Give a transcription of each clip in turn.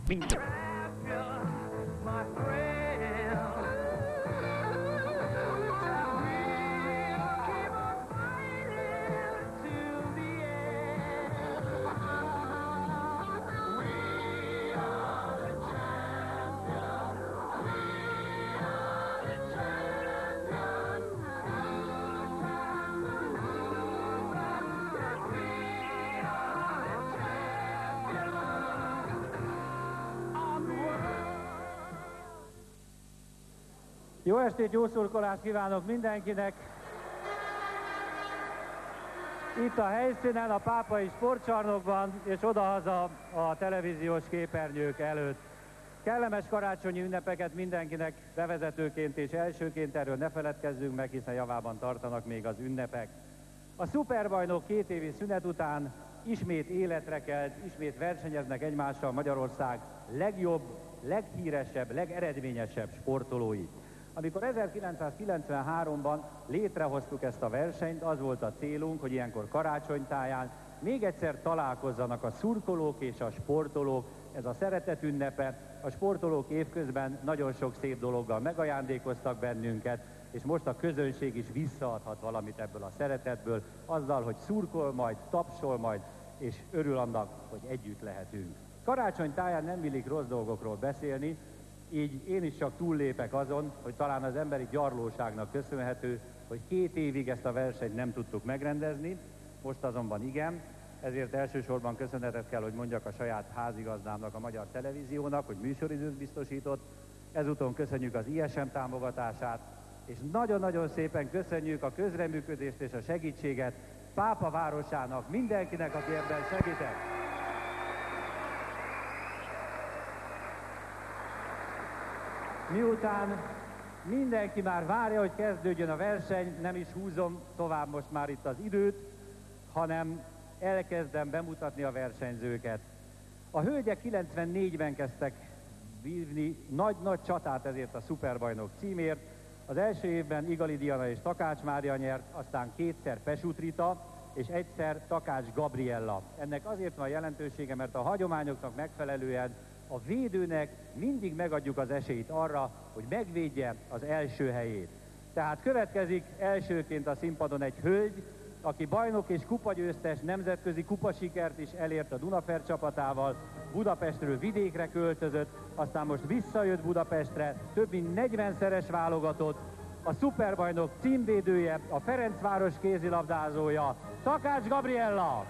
Mind. Jó estét, jó szurkolást kívánok mindenkinek! Itt a helyszínen, a Pápai Sportcsarnokban, és odahaza a televíziós képernyők előtt. Kellemes karácsonyi ünnepeket mindenkinek bevezetőként és elsőként, erről ne feledkezzünk meg, hiszen javában tartanak még az ünnepek. A szuperbajnok 2 évi szünet után ismét életre kelt, ismét versenyeznek egymással Magyarország legjobb, leghíresebb, legeredményesebb sportolói. Amikor 1993-ban létrehoztuk ezt a versenyt, az volt a célunk, hogy ilyenkor karácsonytáján még egyszer találkozzanak a szurkolók és a sportolók. Ez a szeretet ünnepe, a sportolók évközben nagyon sok szép dologgal megajándékoztak bennünket, és most a közönség is visszaadhat valamit ebből a szeretetből, azzal, hogy szurkol majd, tapsol majd, és örül annak, hogy együtt lehetünk. Karácsonytáján nem illik rossz dolgokról beszélni, így én is csak túllépek azon, hogy talán az emberi gyarlóságnak köszönhető, hogy 2 évig ezt a versenyt nem tudtuk megrendezni, most azonban igen, ezért elsősorban köszönetet kell, hogy mondjak a saját házigazdámnak, a Magyar Televíziónak, hogy műsoridőt biztosított, ezúton köszönjük az ISM támogatását, és nagyon-nagyon szépen köszönjük a közreműködést és a segítséget Pápa városának, mindenkinek, aki ebben segített. Miután mindenki már várja, hogy kezdődjön a verseny, nem is húzom tovább most már itt az időt, hanem elkezdem bemutatni a versenyzőket. A hölgyek 94-ben kezdtek vívni nagy-nagy csatát ezért a szuperbajnok címért. Az első évben Igali Diana és Takács Mária nyert, aztán 2-szer Pesut Rita és 1-szer Takács Gabriella. Ennek azért van jelentősége, mert a hagyományoknak megfelelően a védőnek mindig megadjuk az esélyt arra, hogy megvédje az első helyét. Tehát következik elsőként a színpadon egy hölgy, aki bajnok és kupagyőztes, nemzetközi kupasikert is elért a Dunafer csapatával, Budapestről vidékre költözött, aztán most visszajött Budapestre, több mint 40-szeres válogatott, a szuperbajnok címvédője, a Ferencváros kézilabdázója, Takács Gabriella!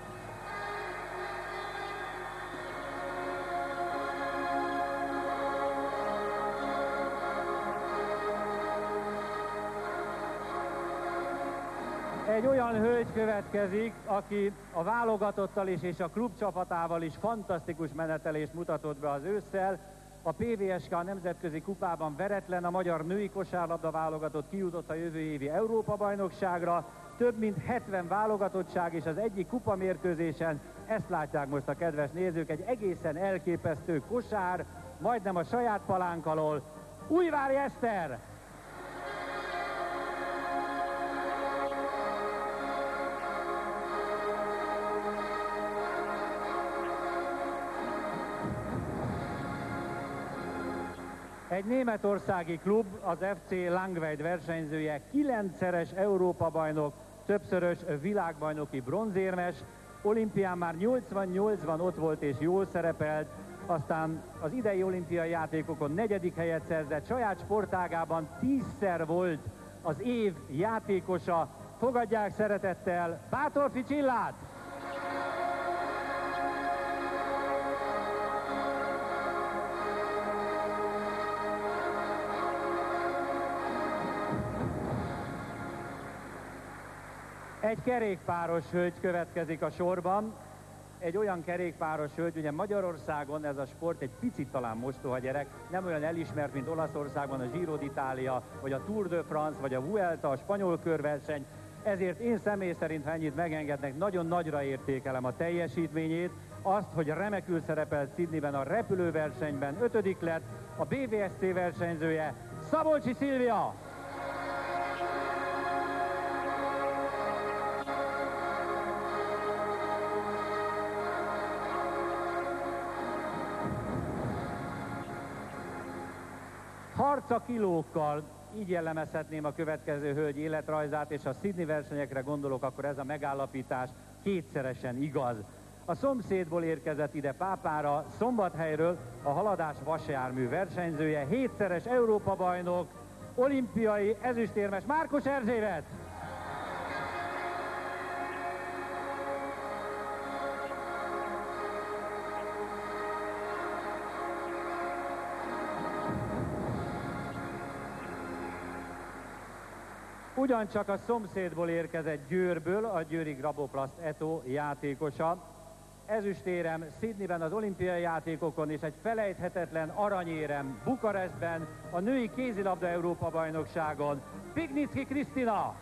Egy olyan hölgy következik, aki a válogatottal is és a klubcsapatával is fantasztikus menetelést mutatott be az ősszel. A PVSK a nemzetközi kupában veretlen, a magyar női kosárlabda válogatott kijutott a jövő évi Európa-bajnokságra. Több mint 70 válogatottság, és az egyik kupamérkőzésen, ezt látják most a kedves nézők, egy egészen elképesztő kosár, majdnem a saját palánk alól. Újvári Eszter! Egy németországi klub, az FC Langweid versenyzője, 9-szeres Európa-bajnok, többszörös világbajnoki bronzérmes, olimpián már 88-ban ott volt és jól szerepelt, aztán az idei olimpiai játékokon 4. helyet szerzett, saját sportágában 10-szer volt az év játékosa. Fogadják szeretettel Bátorfi Csillát! Egy kerékpáros hölgy következik a sorban, egy olyan kerékpáros hölgy, ugye Magyarországon ez a sport egy picit talán mostoha gyerek, nem olyan elismert, mint Olaszországban a Giro d'Italia, vagy a Tour de France, vagy a Vuelta, a spanyol körverseny, ezért én személy szerint, ha ennyit megengednek, nagyon nagyra értékelem a teljesítményét, azt, hogy remekül szerepelt Sydneyben a repülőversenyben, 5. lett, a BVSC versenyzője, Szabolcsi Szilvia! Arca kilókkal, így jellemezhetném a következő hölgy életrajzát, és ha a Sydney versenyekre gondolok, akkor ez a megállapítás kétszeresen igaz. A szomszédból érkezett ide Pápára, Szombathelyről a haladás vasjármű versenyzője, 7-szeres Európa-bajnok, olimpiai ezüstérmes Márkus Erzsébet! Ugyancsak a szomszédból érkezett Győrből a győri Graboplaszt Eto játékosa. Ezüstérem Sydneyben az olimpiai játékokon és egy felejthetetlen aranyérem Bukarestben a női kézilabda Európa-bajnokságon Pignicki Krisztina.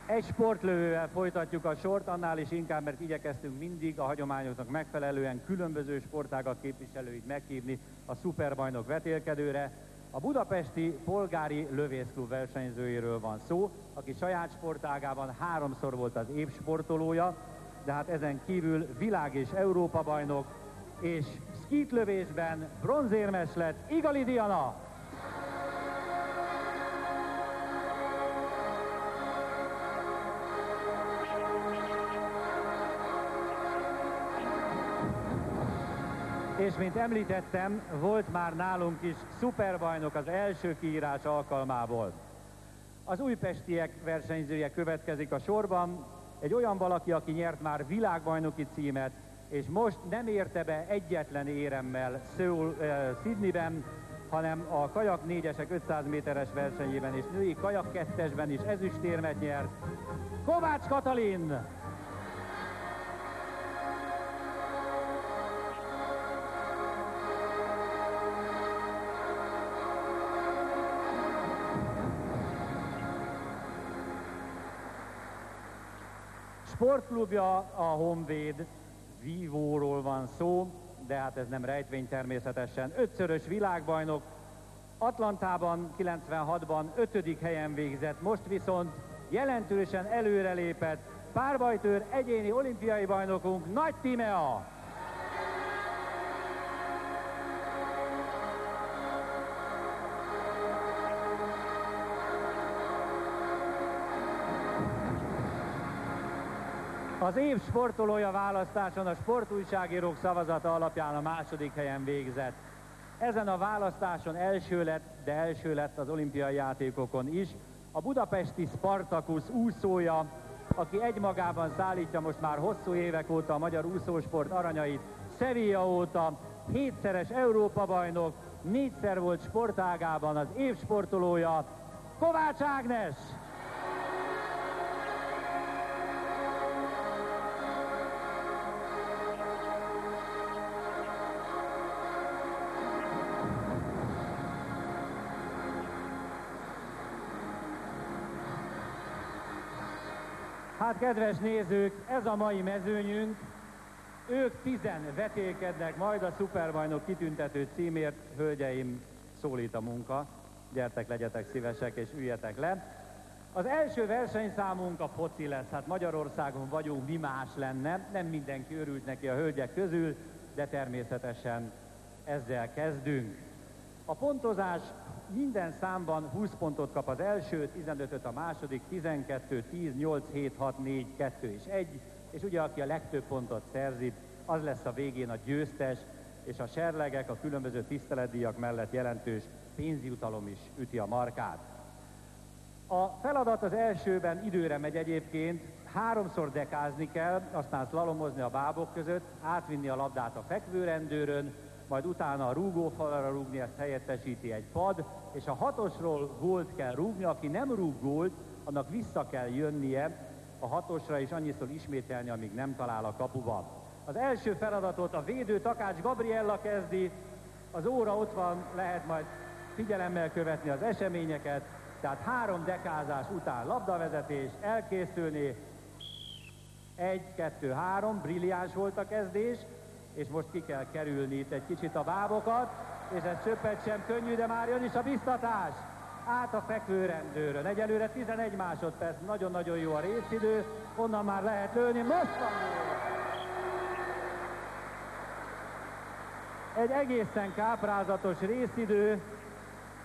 Egy sportlövővel folytatjuk a sort, annál is inkább, mert igyekeztünk mindig a hagyományoknak megfelelően különböző sportágak képviselőit meghívni a szuperbajnok vetélkedőre. A budapesti polgári lövészklub versenyzőjéről van szó, aki saját sportágában 3-szor volt az év sportolója, de hát ezen kívül világ- és Európa-bajnok, és szkítlövésben bronzérmes lett Igali Diana. És mint említettem, volt már nálunk is szuperbajnok az első kiírás alkalmából. Az újpestiek versenyzője következik a sorban, egy olyan valaki, aki nyert már világbajnoki címet, és most nem érte be egyetlen éremmel Sydneyben, hanem a kajak 4-esek 500 méteres versenyében és női kajak 2-esben is ezüstérmet nyert. Kovács Katalin! Sportklubja a Honvéd, vívóról van szó, de hát ez nem rejtvény természetesen. 5-szörös világbajnok, Atlantában 96-ban 5. helyen végzett, most viszont jelentősen előrelépett párbajtőr, egyéni olimpiai bajnokunk Nagy Tímea. Az év sportolója választáson a sportújságírók szavazata alapján a 2. helyen végzett. Ezen a választáson első lett, de első lett az olimpiai játékokon is, a budapesti Spartacus úszója, aki egymagában szállítja most már hosszú évek óta a magyar úszósport aranyait, Sevilla óta 7-szeres Európa-bajnok, 4-szer volt sportágában az év sportolója, Kovács Ágnes! Hát kedves nézők, ez a mai mezőnyünk, ők 10 vetélkednek majd a szuperbajnok kitüntető címért. Hölgyeim, szólít a munka, gyertek, legyetek szívesek és üljetek le. Az első versenyszámunk a foci lesz, hát Magyarországon vagyunk, mi más lenne, nem mindenki örült neki a hölgyek közül, de természetesen ezzel kezdünk. A pontozás: minden számban 20 pontot kap az első, 15-öt a második, 12, 10, 8, 7, 6, 4, 2 és 1, és ugye aki a legtöbb pontot szerzi, az lesz a végén a győztes, és a serlegek, a különböző tiszteletdíjak mellett jelentős pénzjutalom is üti a markát. A feladat az elsőben időre megy egyébként, 3-szor dekázni kell, aztán szlalomozni a bábok között, átvinni a labdát a fekvőrendőrön, majd utána a rúgófalra rúgni, ezt helyettesíti egy pad, és a 6-osról gólt kell rúgni, aki nem rúg gólt, annak vissza kell jönnie a 6-osra, és annyiszor ismételni, amíg nem talál a kapuba. Az első feladatot a védő Takács Gabriella kezdi, az óra ott van, lehet majd figyelemmel követni az eseményeket, tehát 3 dekázás után labdavezetés, elkészülni, 1, 2, 3, brilliáns volt a kezdés, és most ki kell kerülni itt egy kicsit a bábokat, és ez csöppet sem könnyű, de már jön is a biztatás. át a fekvőrendőrön. Egyelőre 11 másodperc, nagyon-nagyon jó a részidő, onnan már lehet lőni, most van gól! Egy egészen káprázatos részidő,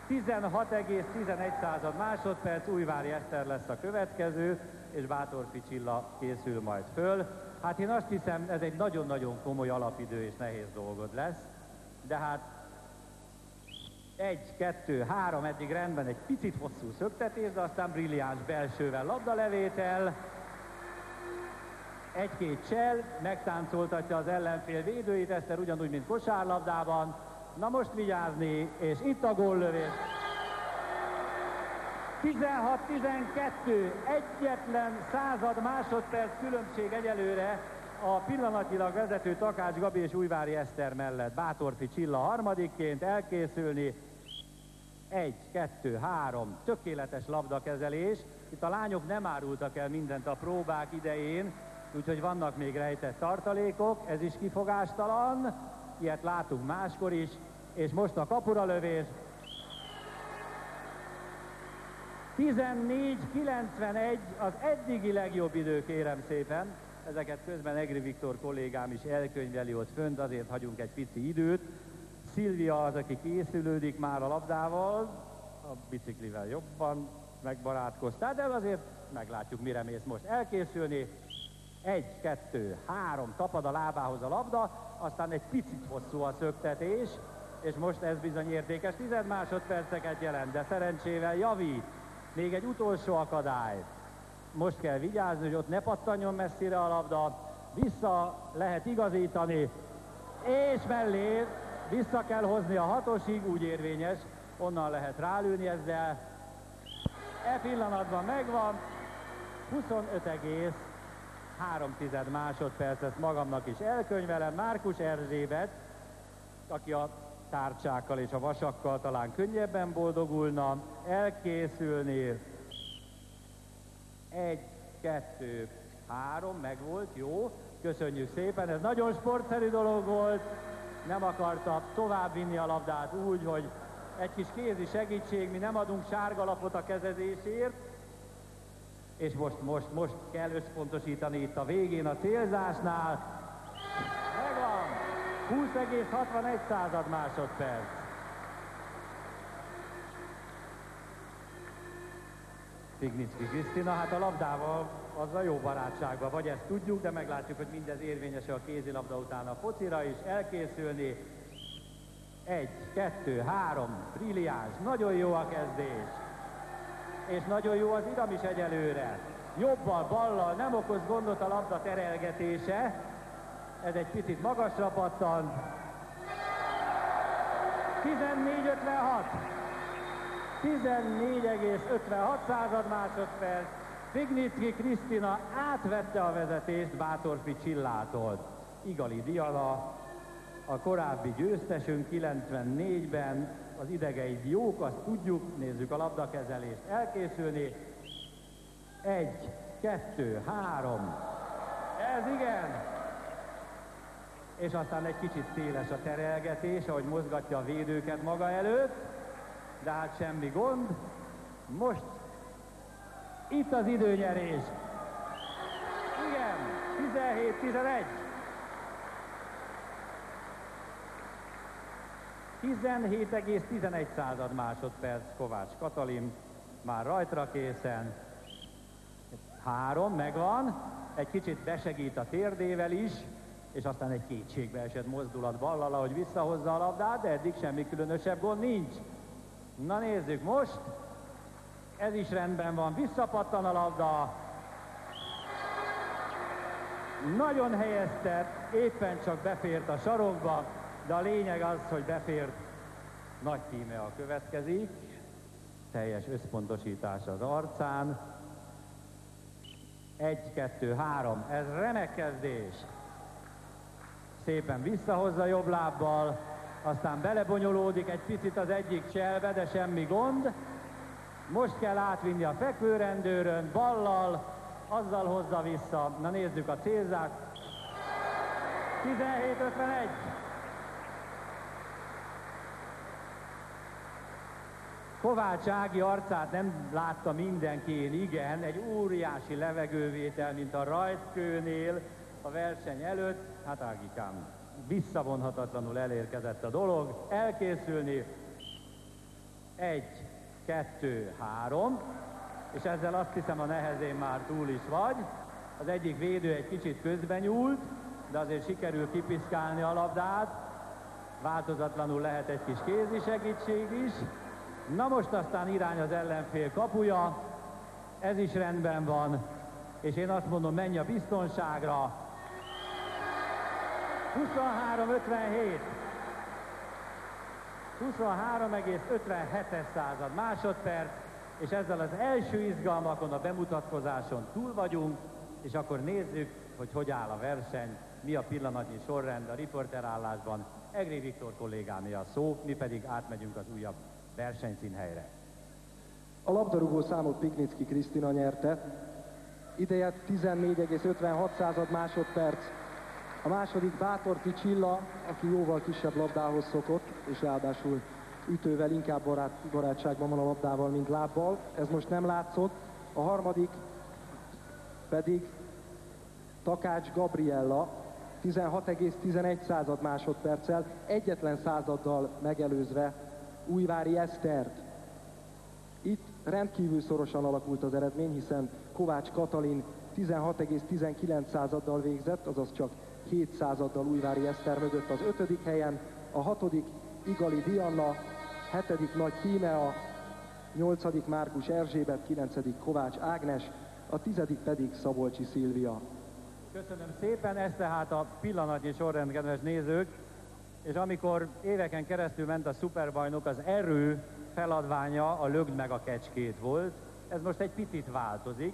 16,11 másodperc, Újvári Eszter lesz a következő, és Bátorfi Csilla készül majd föl. Hát én azt hiszem, ez egy nagyon-nagyon komoly alapidő és nehéz dolgod lesz, de hát 1, 2, 3 eddig rendben, egy picit hosszú szöktetés, de aztán brilliáns belsővel labdalevétel, egy-két csel, megtáncoltatja az ellenfél védőit, Eszter ugyanúgy, mint kosárlabdában. Na most vigyázni, és itt a góllövés. 16-12, egyetlen század másodperc különbség egyelőre a pillanatilag vezető Takács Gabi és Újvári Eszter mellett. Bátorfi Csilla harmadikként elkészülni. 1, 2, 3, tökéletes labdakezelés. Itt a lányok nem árultak el mindent a próbák idején, úgyhogy vannak még rejtett tartalékok, ez is kifogástalan, ilyet látunk máskor is, és most a kapura lövés. 14-91 az eddigi legjobb idő, kérem szépen. Ezeket közben Egri Viktor kollégám is elkönyveli ott fönt, azért hagyunk egy pici időt. Szilvia az, aki készülődik már a labdával, a biciklivel jobban megbarátkoztál, de azért meglátjuk, mire mész most elkészülni. 1, 2, 3, tapad a lábához a labda, aztán egy picit hosszú a szöktetés, és most ez bizony értékes 10 másodperceket jelent, de szerencsével javít. Még egy utolsó akadály. Most kell vigyázni, hogy ott ne pattanjon messzire a labda, vissza lehet igazítani, és mellé vissza kell hozni a 6-osig, úgy érvényes, onnan lehet rálőni ezzel. E pillanatban megvan, 25,3 másodperc, ezt magamnak is elkönyvelem. Márkus Erzsébet, aki a tárcsákkal és a vasakkal talán könnyebben boldogulna, elkészülni. 1, 2, 3, megvolt, jó, köszönjük szépen, ez nagyon sportszerű dolog volt, nem akarta tovább vinni a labdát úgy, hogy egy kis kézi segítség, mi nem adunk sárgalapot a kezezésért, és most kell összpontosítani itt a végén a célzásnál. Megvan! 20,61 másodperc. Pignicki Krisztina, hát a labdával azzal jó barátságban vagy, ezt tudjuk, de meglátjuk, hogy mindez érvényes a kézilabda után a focira is. Elkészülni. 1, 2, 3, brilliáns, nagyon jó a kezdés. És nagyon jó az iram is egyelőre. Jobbal, ballal nem okoz gondot a labda terelgetése. Ez egy picit magasra pattant. 14,56. 14,56 másodperc. Pignicki Krisztina átvette a vezetést Bátorfi Csillától. Igali Diana, a korábbi győztesünk 94-ben, az idegeid jók, azt tudjuk, nézzük a labdakezelést. Elkészülni. 1, 2, 3. Ez igen! És aztán egy kicsit széles a terelgetés, ahogy mozgatja a védőket maga előtt, de hát semmi gond. Most itt az időnyerés. Igen, 17-11. 17,11 másodperc Kovács Katalin, már rajtra készen. 3, megvan, egy kicsit besegít a térdével is, és aztán egy kétségbeesett mozdulat ballal, ahogy visszahozza a labdát, de eddig semmi különösebb gond nincs. Na nézzük most, ez is rendben van, visszapattan a labda. Nagyon helyezte, éppen csak befért a sarokba, de a lényeg az, hogy befért. Nagy Tímea következik, teljes összpontosítás az arcán. 1, 2, 3, ez remek kezdés. Szépen visszahozza jobb lábbal, aztán belebonyolódik egy picit az egyik cselbe, de semmi gond. Most kell átvinni a fekvőrendőrön, ballal, azzal hozza vissza. Na nézzük a célzást. 17,51. Kovács Ági arcát nem látta mindenki, én igen, egy óriási levegővétel, mint a rajtkőnél a verseny előtt. Hát Ágikám, visszavonhatatlanul elérkezett a dolog, elkészülni, 1, 2, 3, és ezzel azt hiszem a nehezén már túl is vagy. Az egyik védő egy kicsit közben nyúlt, de azért sikerül kipiszkálni a labdát, változatlanul lehet egy kis kézi segítség is. Na most aztán irány az ellenfél kapuja, ez is rendben van, és én azt mondom, menj a biztonságra. 23,57. 23,57 másodperc, és ezzel az első izgalmakon, a bemutatkozáson túl vagyunk, és akkor nézzük, hogy hogy áll a verseny, mi a pillanatnyi sorrend a riporterállásban. Egri Viktor kollégáné a szó, mi pedig átmegyünk az újabb versenyszínhelyre. A labdarúgó számot Piknicki Krisztina nyerte, ideje 14,56 másodperc. A második Bátorfi Csilla, aki jóval kisebb labdához szokott, és ráadásul ütővel inkább barátságban van a labdával, mint lábbal. Ez most nem látszott. A harmadik pedig Takács Gabriella, 16,11 másodperccel, egyetlen századdal megelőzve Újvári Esztert. Itt rendkívül szorosan alakult az eredmény, hiszen Kovács Katalin 16,19 végzett, azaz csak 7 századdal Újvári Eszter mögött az 5. helyen, a 6. Igali Dianna, 7. Nagy Tímea, 8. Márkus Erzsébet, 9. Kovács Ágnes, a 10. pedig Szabolcsi Szilvia. Köszönöm szépen, ez tehát a pillanatnyi sorrend, kedves nézők, és amikor éveken keresztül ment a szuperbajnok, az erő feladványa a lögd meg a kecskét volt, ez most egy picit változik.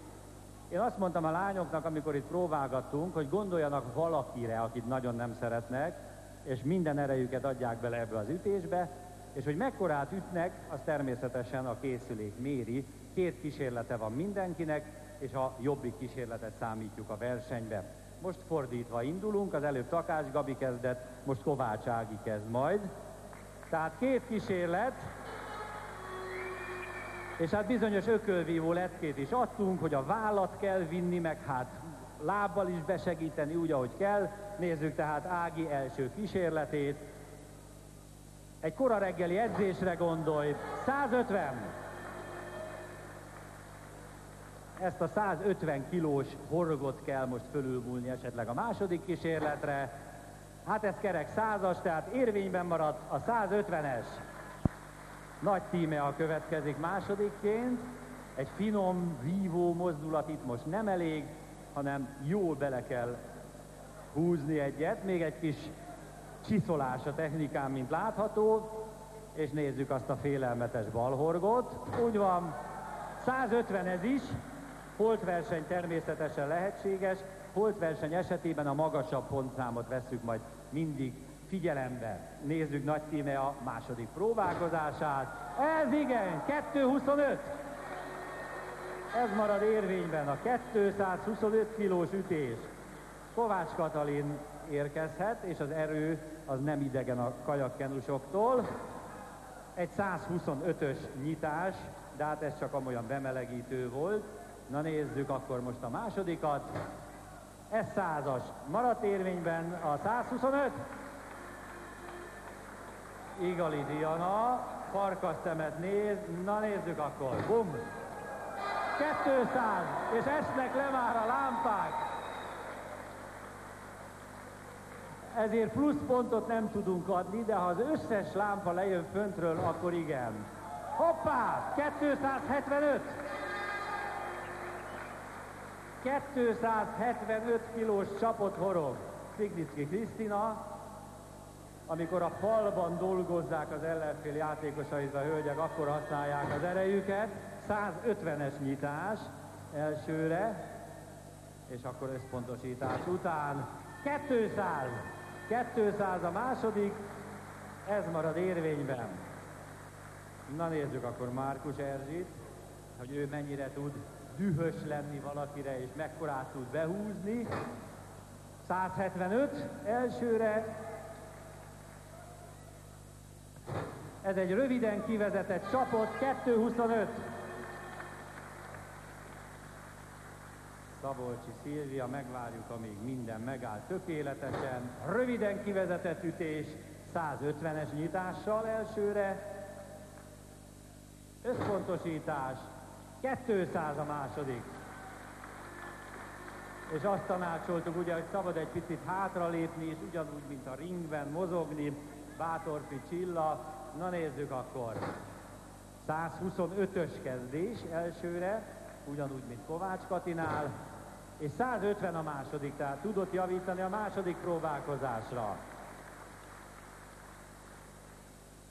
Én azt mondtam a lányoknak, amikor itt próbálgattunk, hogy gondoljanak valakire, akit nagyon nem szeretnek, és minden erejüket adják bele ebbe az ütésbe, és hogy mekkorát ütnek, az természetesen a készülék méri. 2 kísérlete van mindenkinek, és a jobbik kísérletet számítjuk a versenybe. Most fordítva indulunk, az előbb Takács Gabi kezdett, most Kovács Ági kezd majd. Tehát 2 kísérlet, és hát bizonyos ökölvívó leckét is adtunk, hogy a vállat kell vinni, meg hát lábbal is besegíteni úgy, ahogy kell. Nézzük tehát Ági első kísérletét. Egy kora reggeli edzésre gondolj, 150. Ezt a 150 kilós horgot kell most fölülmúlni esetleg a második kísérletre. Hát ez kerek 100-as, tehát érvényben maradt a 150-es. Nagy Tímea következik másodikként. Egy finom, vívó mozdulat itt most nem elég, hanem jól bele kell húzni egyet. Még egy kis csiszolás a technikán, mint látható. És nézzük azt a félelmetes balhorgot. Úgy van, 150 ez is. Holtverseny természetesen lehetséges. Holtverseny esetében a magasabb pontszámot vesszük majd mindig figyelembe. Nézzük Nagy Tímea második próbálkozását. Ez igen, 225. Ez marad érvényben a 225 kilós ütés. Kovács Katalin érkezhet, és az erő az nem idegen a kajakkenusoktól. Egy 125-ös nyitás, de hát ez csak amolyan bemelegítő volt. Na nézzük akkor most a másodikat. Ez 100-as. Maradt érvényben a 125. Igali Diana, farkasszemet néz, na nézzük akkor. Bum! 200, és esnek le már a lámpák. Ezért plusz pontot nem tudunk adni, de ha az összes lámpa lejön föntről, akkor igen. Hoppá! 275! 275 kilós csapott horog. Piknicki Krisztina, amikor a falban dolgozzák az ellenfél játékosait a hölgyek, akkor használják az erejüket. 150-es nyitás elsőre, és akkor összpontosítás után 200. 200 a második, ez marad érvényben. Na nézzük akkor Márkus Erzsit, hogy ő mennyire tud dühös lenni valakire, és mekkorát tud behúzni. 175 elsőre. Ez egy röviden kivezetett csapot, 2.25. Szabolcsi Szilvia, megvárjuk, amíg minden megáll tökéletesen. Röviden kivezetett ütés, 150-es nyitással elsőre. Összpontosítás, 200 a második. És azt tanácsoltuk ugye, hogy szabad egy picit hátralépni, és ugyanúgy, mint a ringben mozogni. Bátorfi Csilla, na nézzük akkor. 125-ös kezdés elsőre, ugyanúgy, mint Kovács Katinál, és 150 a második, tehát tudott javítani a második próbálkozásra.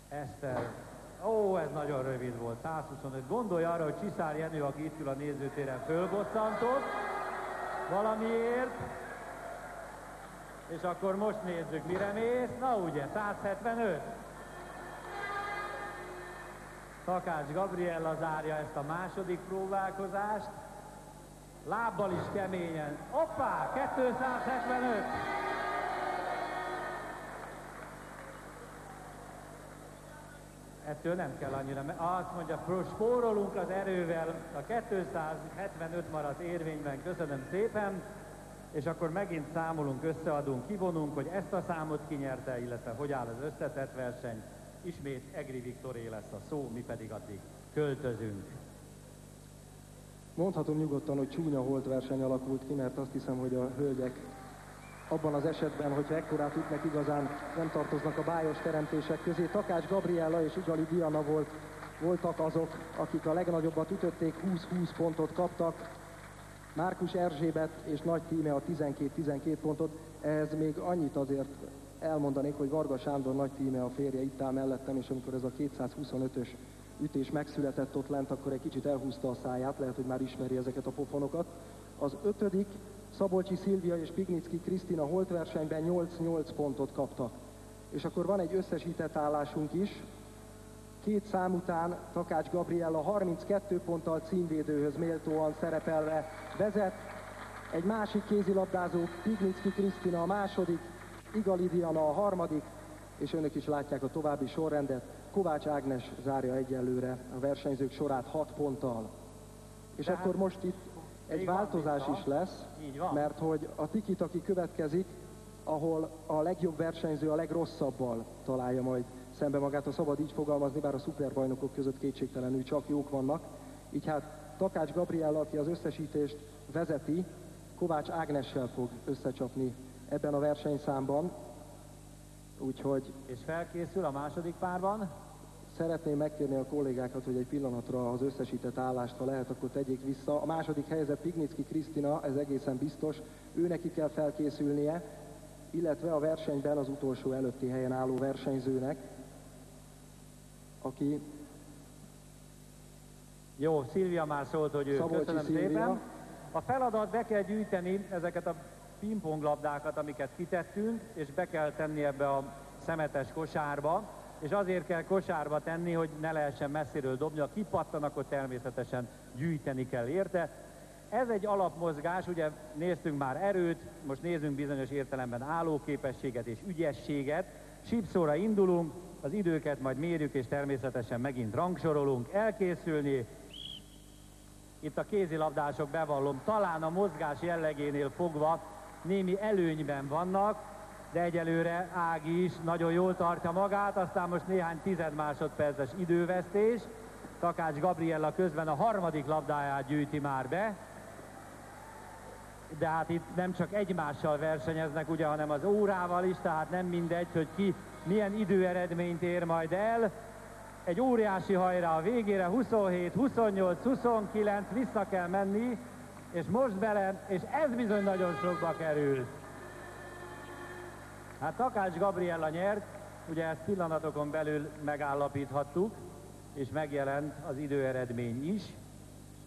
Eszter, ó, ez nagyon rövid volt, 125. Gondolj arra, hogy Csiszár Jenő, aki itt ül a nézőtéren, fölbosszantott valamiért, és akkor most nézzük, mire mész. Na ugye, 175. Takács Gabriella zárja ezt a második próbálkozást. Lábbal is keményen. Hoppá, 275. Ettől nem kell annyira, azt mondja, spórolunk az erővel, a 275 maradt érvényben, köszönöm szépen, és akkor megint számolunk, összeadunk, kivonunk, hogy ezt a számot kinyerte, illetve hogy áll az összetett verseny. Ismét Egri Viktoré lesz a szó, mi pedig addig költözünk. Mondhatom nyugodtan, hogy csúnya holtverseny alakult ki, mert azt hiszem, hogy a hölgyek abban az esetben, hogyha ekkorát ütnek, igazán nem tartoznak a bájos teremtések közé. Takács Gabriella és Igali Diana voltak azok, akik a legnagyobbat ütötték, 20-20 pontot kaptak. Márkus Erzsébet és Nagy Tíme a 12-12 pontot. Ez még annyit azért elmondanék, hogy Varga Sándor Nagy Tíme a férje itt áll mellettem, és amikor ez a 225-ös ütés megszületett ott lent, akkor egy kicsit elhúzta a száját, lehet, hogy már ismeri ezeket a pofonokat. Az 5. Szabolcsi Szilvia és Pignicki Krisztina holtversenyben 8-8 pontot kaptak. És akkor van egy összesített állásunk is. 2 szám után Takács Gabriella 32 ponttal címvédőhöz méltóan szerepelve vezet. Egy másik kézilabdázó, Pignicki Krisztina a második, Igali Diana a harmadik, és önök is látják a további sorrendet. Kovács Ágnes zárja egyelőre a versenyzők sorát 6 ponttal. És tehát akkor most itt egy változás is lesz, mert hogy a tiki-taki következik, ahol a legjobb versenyző a legrosszabbal találja majd szembe magát, ha szabad így fogalmazni, bár a szuperbajnokok között kétségtelenül csak jók vannak. Így hát Takács Gabriella, aki az összesítést vezeti, Kovács Ágnessel fog összecsapni ebben a versenyszámban. Úgyhogy... És felkészül a második párban? Szeretném megkérni a kollégákat, hogy egy pillanatra az összesített állást, ha lehet, akkor tegyék vissza. A második helyzet Pignicki Krisztina, ez egészen biztos, ő neki kell felkészülnie, illetve a versenyben az utolsó előtti helyen álló versenyzőnek, aki... Jó, Szilvia már szólt, hogy ő. Szabolcsi Köszönöm Szilvia. szépen. A feladat, be kell gyűjteni ezeket a pingponglabdákat, amiket kitettünk, és be kell tenni ebbe a szemetes kosárba, és azért kell kosárba tenni, hogy ne lehessen messziről dobni. Ha kipattan, akkor természetesen gyűjteni kell érte. Ez egy alapmozgás, ugye néztünk már erőt, most nézzünk bizonyos értelemben állóképességet és ügyességet. Sípszóra indulunk, az időket majd mérjük, és természetesen megint rangsorolunk. Elkészülni. Itt a kézilabdások, bevallom, talán a mozgás jellegénél fogva némi előnyben vannak, de egyelőre Ági is nagyon jól tartja magát, aztán most néhány tized másodperces idővesztés. Takács Gabriella közben a harmadik labdáját gyűjti már be. De hát itt nem csak egymással versenyeznek, ugye, hanem az órával is, tehát nem mindegy, hogy ki milyen időeredményt ér majd el. Egy óriási hajrá a végére, 27, 28, 29, vissza kell menni, és most bele, és ez bizony nagyon sokba kerül. Hát Takács Gabriella nyert, ugye ezt pillanatokon belül megállapíthattuk, és megjelent az időeredmény is.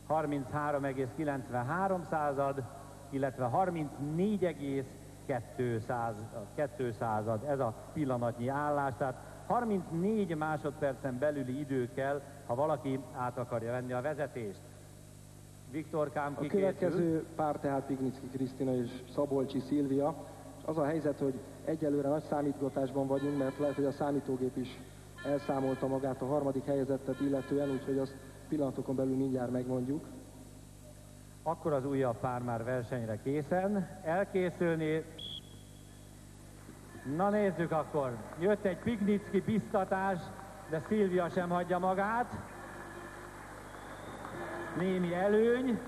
33,93, illetve 34,2, ez a pillanatnyi állás, tehát 34 másodpercen belüli idő kell, ha valaki át akarja venni a vezetést. Viktorkám kikészül. A következő pár tehát Pignicki Krisztina és Szabolcsi Szilvia. Az a helyzet, hogy egyelőre nagy számítgatásban vagyunk, mert lehet, hogy a számítógép is elszámolta magát a harmadik helyezettet illetően, úgyhogy azt pillanatokon belül mindjárt megmondjuk. Akkor az újabb pár már versenyre készen. Elkészülni. Na nézzük akkor. Jött egy Pignicki biztatás, de Szilvia sem hagyja magát. Némi előny.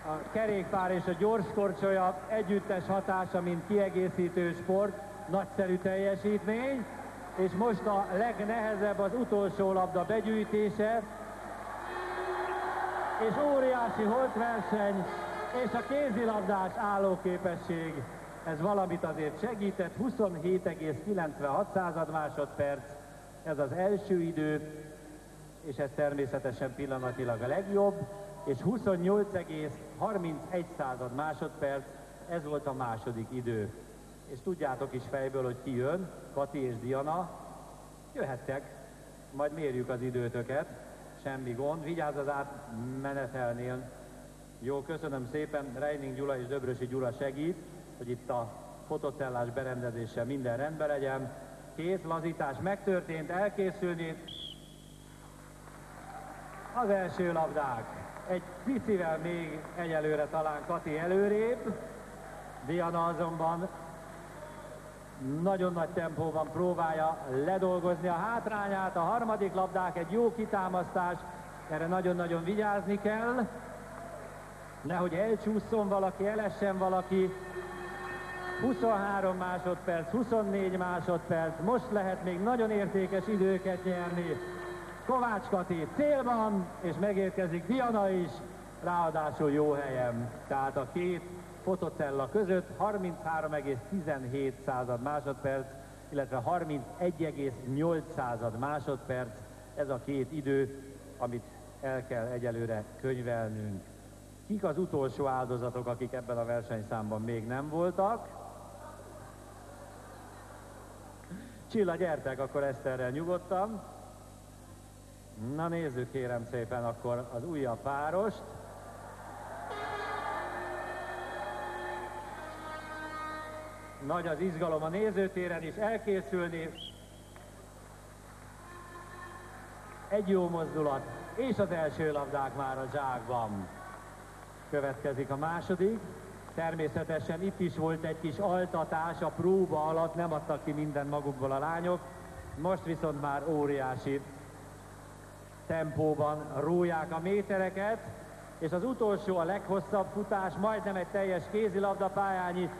A kerékpár és a gyorskorcsolya együttes hatása, mint kiegészítő sport, nagyszerű teljesítmény. És most a legnehezebb az utolsó labda begyűjtése. És óriási holtverseny, és a kézilabdás állóképesség. Ez valamit azért segített, 27,96 másodperc, ez az első idő, és ez természetesen pillanatilag a legjobb, és 28,31 másodperc, ez volt a második idő. És tudjátok is fejből, hogy ki jön, Kati és Diana, jöhettek, majd mérjük az időtöket, semmi gond, vigyázz az átmenetelnél. Jó, köszönöm szépen, Reining Gyula és Döbrösi Gyula segít, hogy itt a fotocellás berendezéssel minden rendben legyen. Kész, lazítás megtörtént, elkészülni. Az első labdák. Egy picivel még egyelőre talán Kati előrébb. Diana azonban nagyon nagy tempóban próbálja ledolgozni a hátrányát. A harmadik labdák egy jó kitámasztás, erre nagyon-nagyon vigyázni kell. Nehogy elcsúszson valaki, elessen valaki. 23 másodperc, 24 másodperc, most lehet még nagyon értékes időket nyerni. Kovács Kati célban, és megérkezik Diana is, ráadásul jó helyen. Tehát a két fotocella között 33,17 másodperc, illetve 31,8 másodperc, ez a két idő, amit el kell egyelőre könyvelnünk. Kik az utolsó áldozatok, akik ebben a versenyszámban még nem voltak? Csilla, gyertek akkor Eszterrel nyugodtan. Na nézzük kérem szépen akkor az újabb párost. Nagy az izgalom a nézőtéren is, elkészülni. Egy jó mozdulat, és az első labdák már a zsákban. Következik a második. Természetesen itt is volt egy kis altatás a próba alatt, nem adtak ki mindent magukból a lányok. Most viszont már óriási tempóban róják a métereket, és az utolsó, a leghosszabb futás, majdnem egy teljes kézilabdapályányi,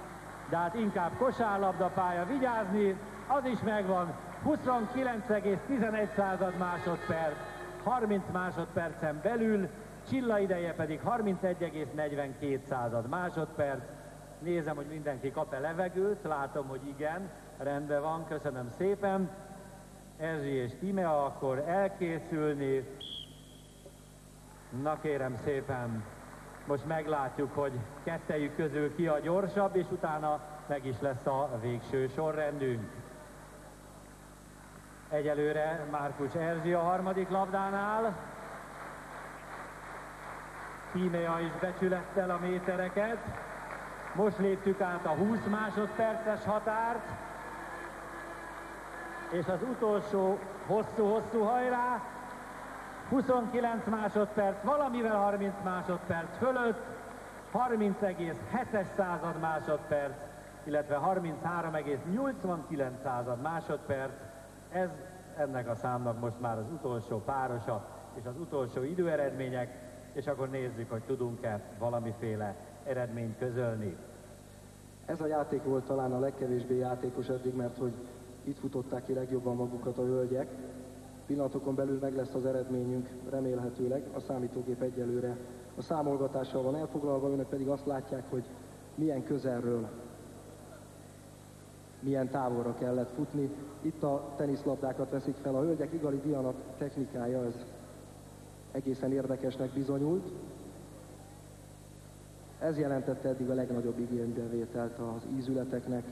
de hát inkább kosárlabdapálya, vigyázni, az is megvan, 29,11 másodperc, 30 másodpercen belül, Csilla ideje pedig 31,42 másodperc. Nézem, hogy mindenki kap-e levegőt, látom, hogy igen, rendben van, köszönöm szépen. Erzsi és Tímea akkor elkészülni. Na kérem szépen, most meglátjuk, hogy kettejük közül ki a gyorsabb, és utána meg is lesz a végső sorrendünk. Egyelőre Márkus Erzsi a harmadik labdánál. Tímea is becsülettel a métereket. Most léptük át a 20 másodperces határt. És az utolsó hosszú-hosszú hajrá, 29 másodperc, valamivel 30 másodperc fölött, 30,7 másodperc, illetve 33,89 másodperc. Ez ennek a számnak most már az utolsó párosa, és az utolsó időeredmények, és akkor nézzük, hogy tudunk-e valamiféle eredményt közölni. Ez a játék volt talán a legkevésbé játékos eddig, mert hogy itt futották ki legjobban magukat a hölgyek. Pillanatokon belül meg lesz az eredményünk, remélhetőleg. A számítógép egyelőre a számolgatással van elfoglalva, önök pedig azt látják, hogy milyen közelről, milyen távolra kellett futni. Itt a teniszlabdákat veszik fel a hölgyek, Igali Diana technikája, ez egészen érdekesnek bizonyult. Ez jelentette eddig a legnagyobb igénybevételt az ízületeknek,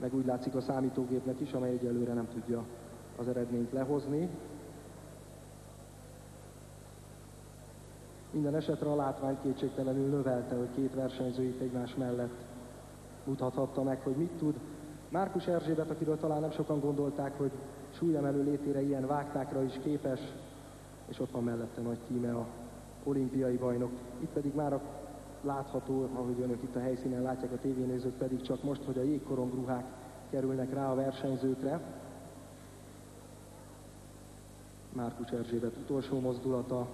meg úgy látszik a számítógépnek is, amely egyelőre nem tudja az eredményt lehozni. Minden esetre a látvány kétségtelenül növelte, hogy két versenyző itt egymás mellett mutathatta meg, hogy mit tud. Márkus Erzsébet, akiről talán nem sokan gondolták, hogy súlyemelő létére ilyen vágtákra is képes, és ott van mellette Nagy Tíme, a olimpiai bajnok. Itt pedig már látható, ahogy önök itt a helyszínen látják, a tévénézők pedig csak most, hogy a jégkorongruhák kerülnek rá a versenyzőkre. Márkus Erzsébet utolsó mozdulata,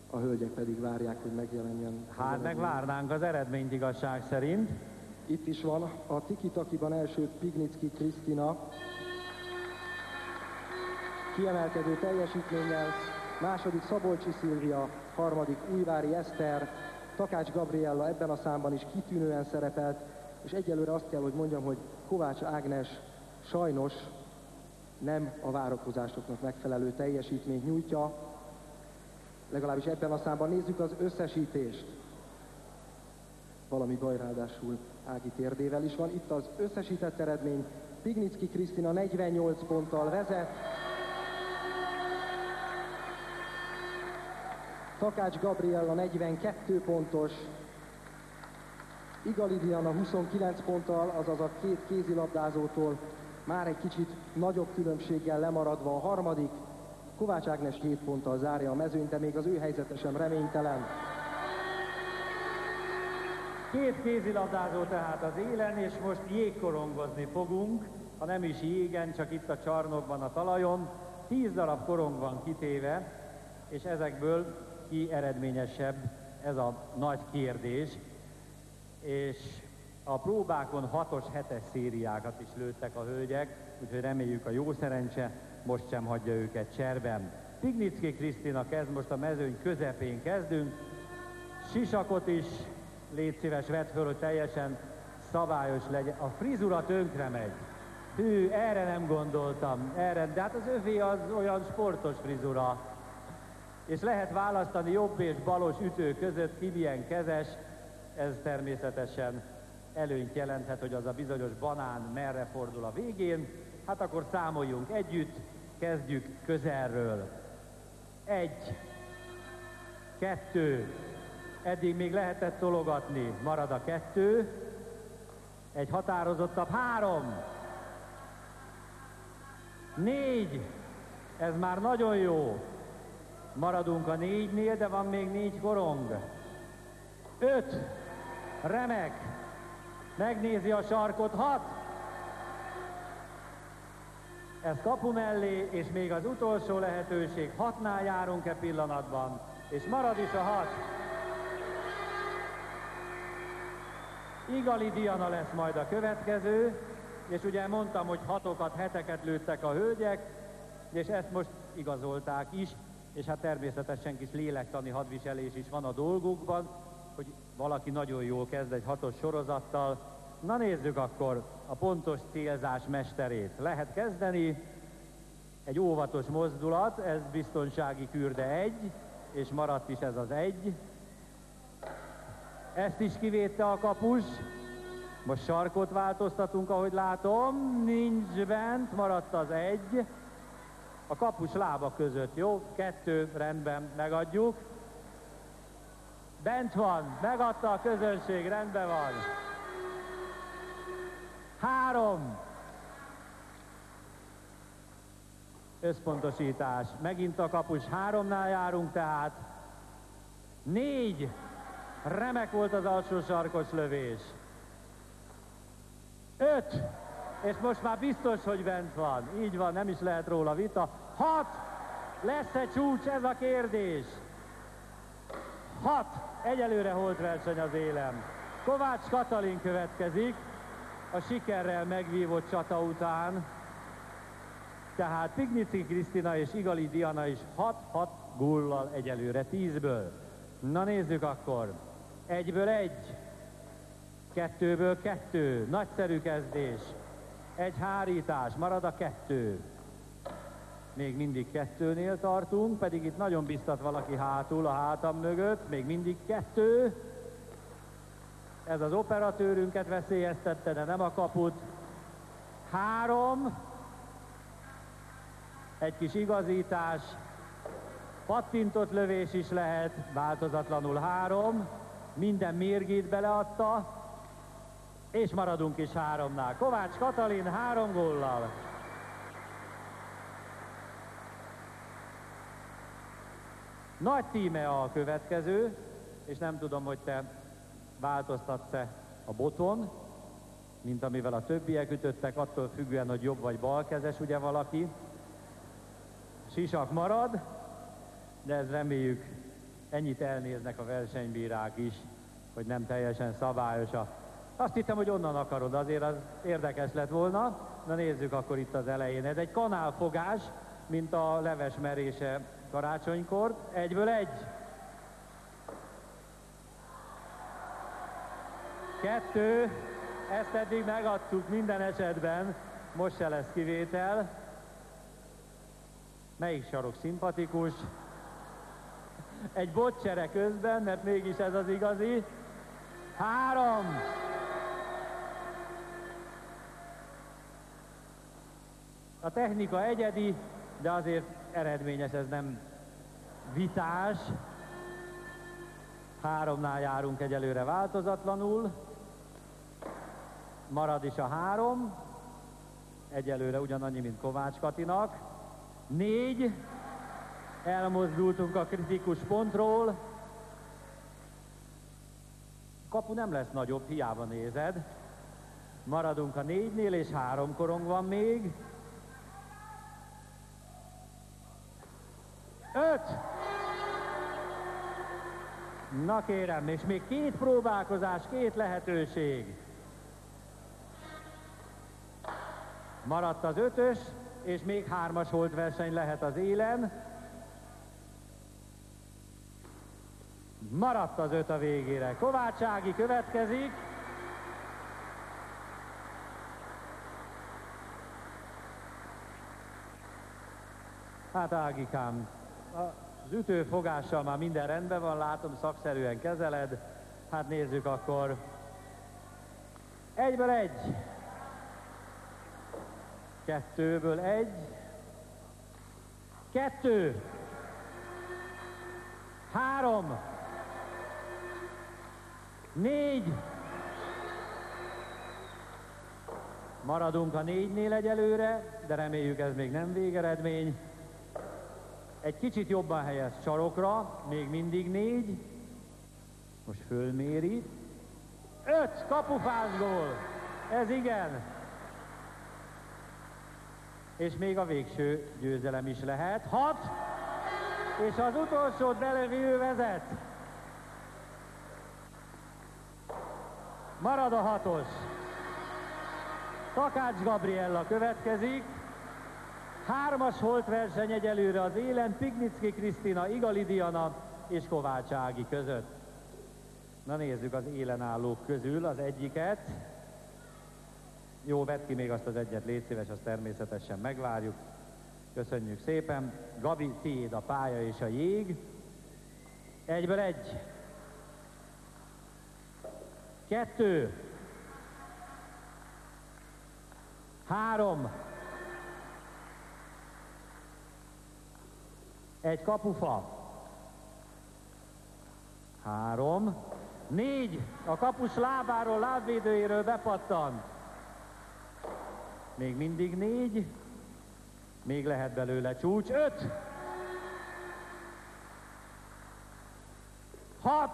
a hölgyek pedig várják, hogy megjelenjen. Hát megvárnánk az eredményt igazság szerint. Itt is van a tiki-takiban első Pignicki Krisztina, kiemelkedő teljesítménnyel, második Szabolcsi Szilvia, harmadik Újvári Eszter, Takács Gabriella ebben a számban is kitűnően szerepelt, és egyelőre azt kell, hogy mondjam, hogy Kovács Ágnes sajnos nem a várakozásoknak megfelelő teljesítményt nyújtja, legalábbis ebben a számban. Nézzük az összesítést. Valami baj ráadásul Ági térdével is van. Itt az összesített eredmény. Pignicki Krisztina 48 ponttal vezet. Takács Gabriella 42 pontos. Igali Diana 29 ponttal, azaz a két kézilabdázótól már egy kicsit nagyobb különbséggel lemaradva a harmadik. Kovács Ágnes 7 ponttal zárja a mezőnyt, de még az ő helyzete sem reménytelen. Két kézilabdázó tehát az élen, és most jégkorongozni fogunk, ha nem is jégen, csak itt a csarnokban, a talajon. 10 darab korong van kitéve, és ezekből ki eredményesebb, ez a nagy kérdés. És a próbákon 6-os, 7-es szériákat is lőttek a hölgyek, úgyhogy reméljük a jó szerencse most sem hagyja őket cserben. Pignicki Krisztina kezd, most a mezőny közepén kezdünk. Sisakot is légy szíves, vedd föl, hogy teljesen szabályos legyen. A frizura tönkre megy. Hű, erre nem gondoltam. Erre, de hát az övé az olyan sportos frizura. És lehet választani jobb és balos ütő között, ki milyen kezes. Ez természetesen előnyt jelenthet, hogy az a bizonyos banán merre fordul a végén. Hát akkor számoljunk együtt, kezdjük közelről. 1, 2, eddig még lehetett tologatni, marad a 2, egy határozottabb, 3, 4, ez már nagyon jó, maradunk a 4-nél, de van még 4 korong. 5, remek, megnézi a sarkot, 6, ez kapu mellé, és még az utolsó lehetőség, 6-nál járunk pillanatban, és marad is a 6. Igali Diana lesz majd a következő, és ugye mondtam, hogy 6-okat, 7-eket lőttek a hölgyek, és ezt most igazolták is, és hát természetesen kis lélektani hadviselés is van a dolgukban, hogy valaki nagyon jól kezd egy 6-os sorozattal. Na nézzük akkor a pontos célzás mesterét. Lehet kezdeni, egy óvatos mozdulat, ez biztonsági kürde 1, és maradt is ez az 1. Ezt is kivédte a kapus. Most sarkot változtatunk, ahogy látom. Nincs bent, maradt az 1. A kapus lába között, jó? 2, rendben, megadjuk. Bent van, megadta a közönség, rendben van. 3. Összpontosítás. Megint a kapus, 3-nál járunk tehát. 4. Remek volt az alsó sarkos lövés. 5. És most már biztos, hogy bent van. Így van, nem is lehet róla vita. 6. Lesz-e csúcs, ez a kérdés? 6. Egyelőre holtverseny az élen. Kovács Katalin következik a sikerrel megvívott csata után. Tehát Pignicki Krisztina és Igali Diana is 6-6 góllal egyelőre 10-ből. Na nézzük akkor. 1-ből 1, 2-ből 2, nagyszerű kezdés. Egy hárítás, marad a 2. Még mindig 2-nél tartunk, pedig itt nagyon biztat valaki hátul, a hátam mögött. Még mindig 2. Ez az operatőrünket veszélyeztette, de nem a kaput. 3. Egy kis igazítás. Pattintott lövés is lehet, változatlanul 3. Minden mérgét beleadta. És maradunk is 3-nál. Kovács Katalin 3 góllal. Nagy Tíme a következő, és nem tudom, hogy te változtatsz-e a boton, mint amivel a többiek ütöttek, attól függően, hogy jobb vagy balkezes ugye valaki. Sisak marad, de ez reméljük ennyit elnéznek a versenybírák is, hogy nem teljesen szabályos. Azt hittem, hogy onnan akarod, azért az érdekes lett volna. Na nézzük akkor itt az elején. Ez egy kanálfogás, mint a leves merése karácsonykor. 1-1. 2. Ezt eddig megadtuk minden esetben, most se lesz kivétel. Melyik sarok szimpatikus? Egy botcsere közben, mert mégis ez az igazi. 3. A technika egyedi, de azért eredményes, ez nem vitás. 3-nál járunk egyelőre változatlanul. Marad is a 3. Egyelőre ugyanannyi, mint Kovács Katinak. 4. Elmozdultunk a kritikus pontról. Kapu nem lesz nagyobb, hiába nézed. Maradunk a 4-nél, és 3 korong van még. 5. Na kérem, és még 2 próbálkozás, 2 lehetőség. Maradt az 5-ös, és még 3-as holtverseny lehet az élen. Maradt az 5 a végére. Kovács Ági következik. Hát Ágikám, az ütőfogással már minden rendben van, látom, szakszerűen kezeled. Hát nézzük akkor. 1-1. 2-ből 1. 2. 3. 4. Maradunk a 4-nél egyelőre, de reméljük ez még nem végeredmény. Egy kicsit jobban helyez sarokra, még mindig 4. Most fölméri. 5. Kapufás gól. Ez igen. És még a végső győzelem is lehet. 6. És az utolsót belövi, ő vezet. Marad a 6-os. Takács Gabriella következik. 3-as holtverseny egyelőre az élen, Pignicki Krisztina, Igali Diana és Kovács Ági között. Na nézzük az élen állók közül az egyiket. Jó, vedd ki még azt az egyet, légy szíves, azt természetesen megvárjuk. Köszönjük szépen. Gabi, tiéd a pálya és a jég. 1-1. 2. 3. Egy kapufa. 3. 4. A kapus lábáról, lábvédőjéről bepattan. Még mindig 4. Még lehet belőle csúcs. 5. 6.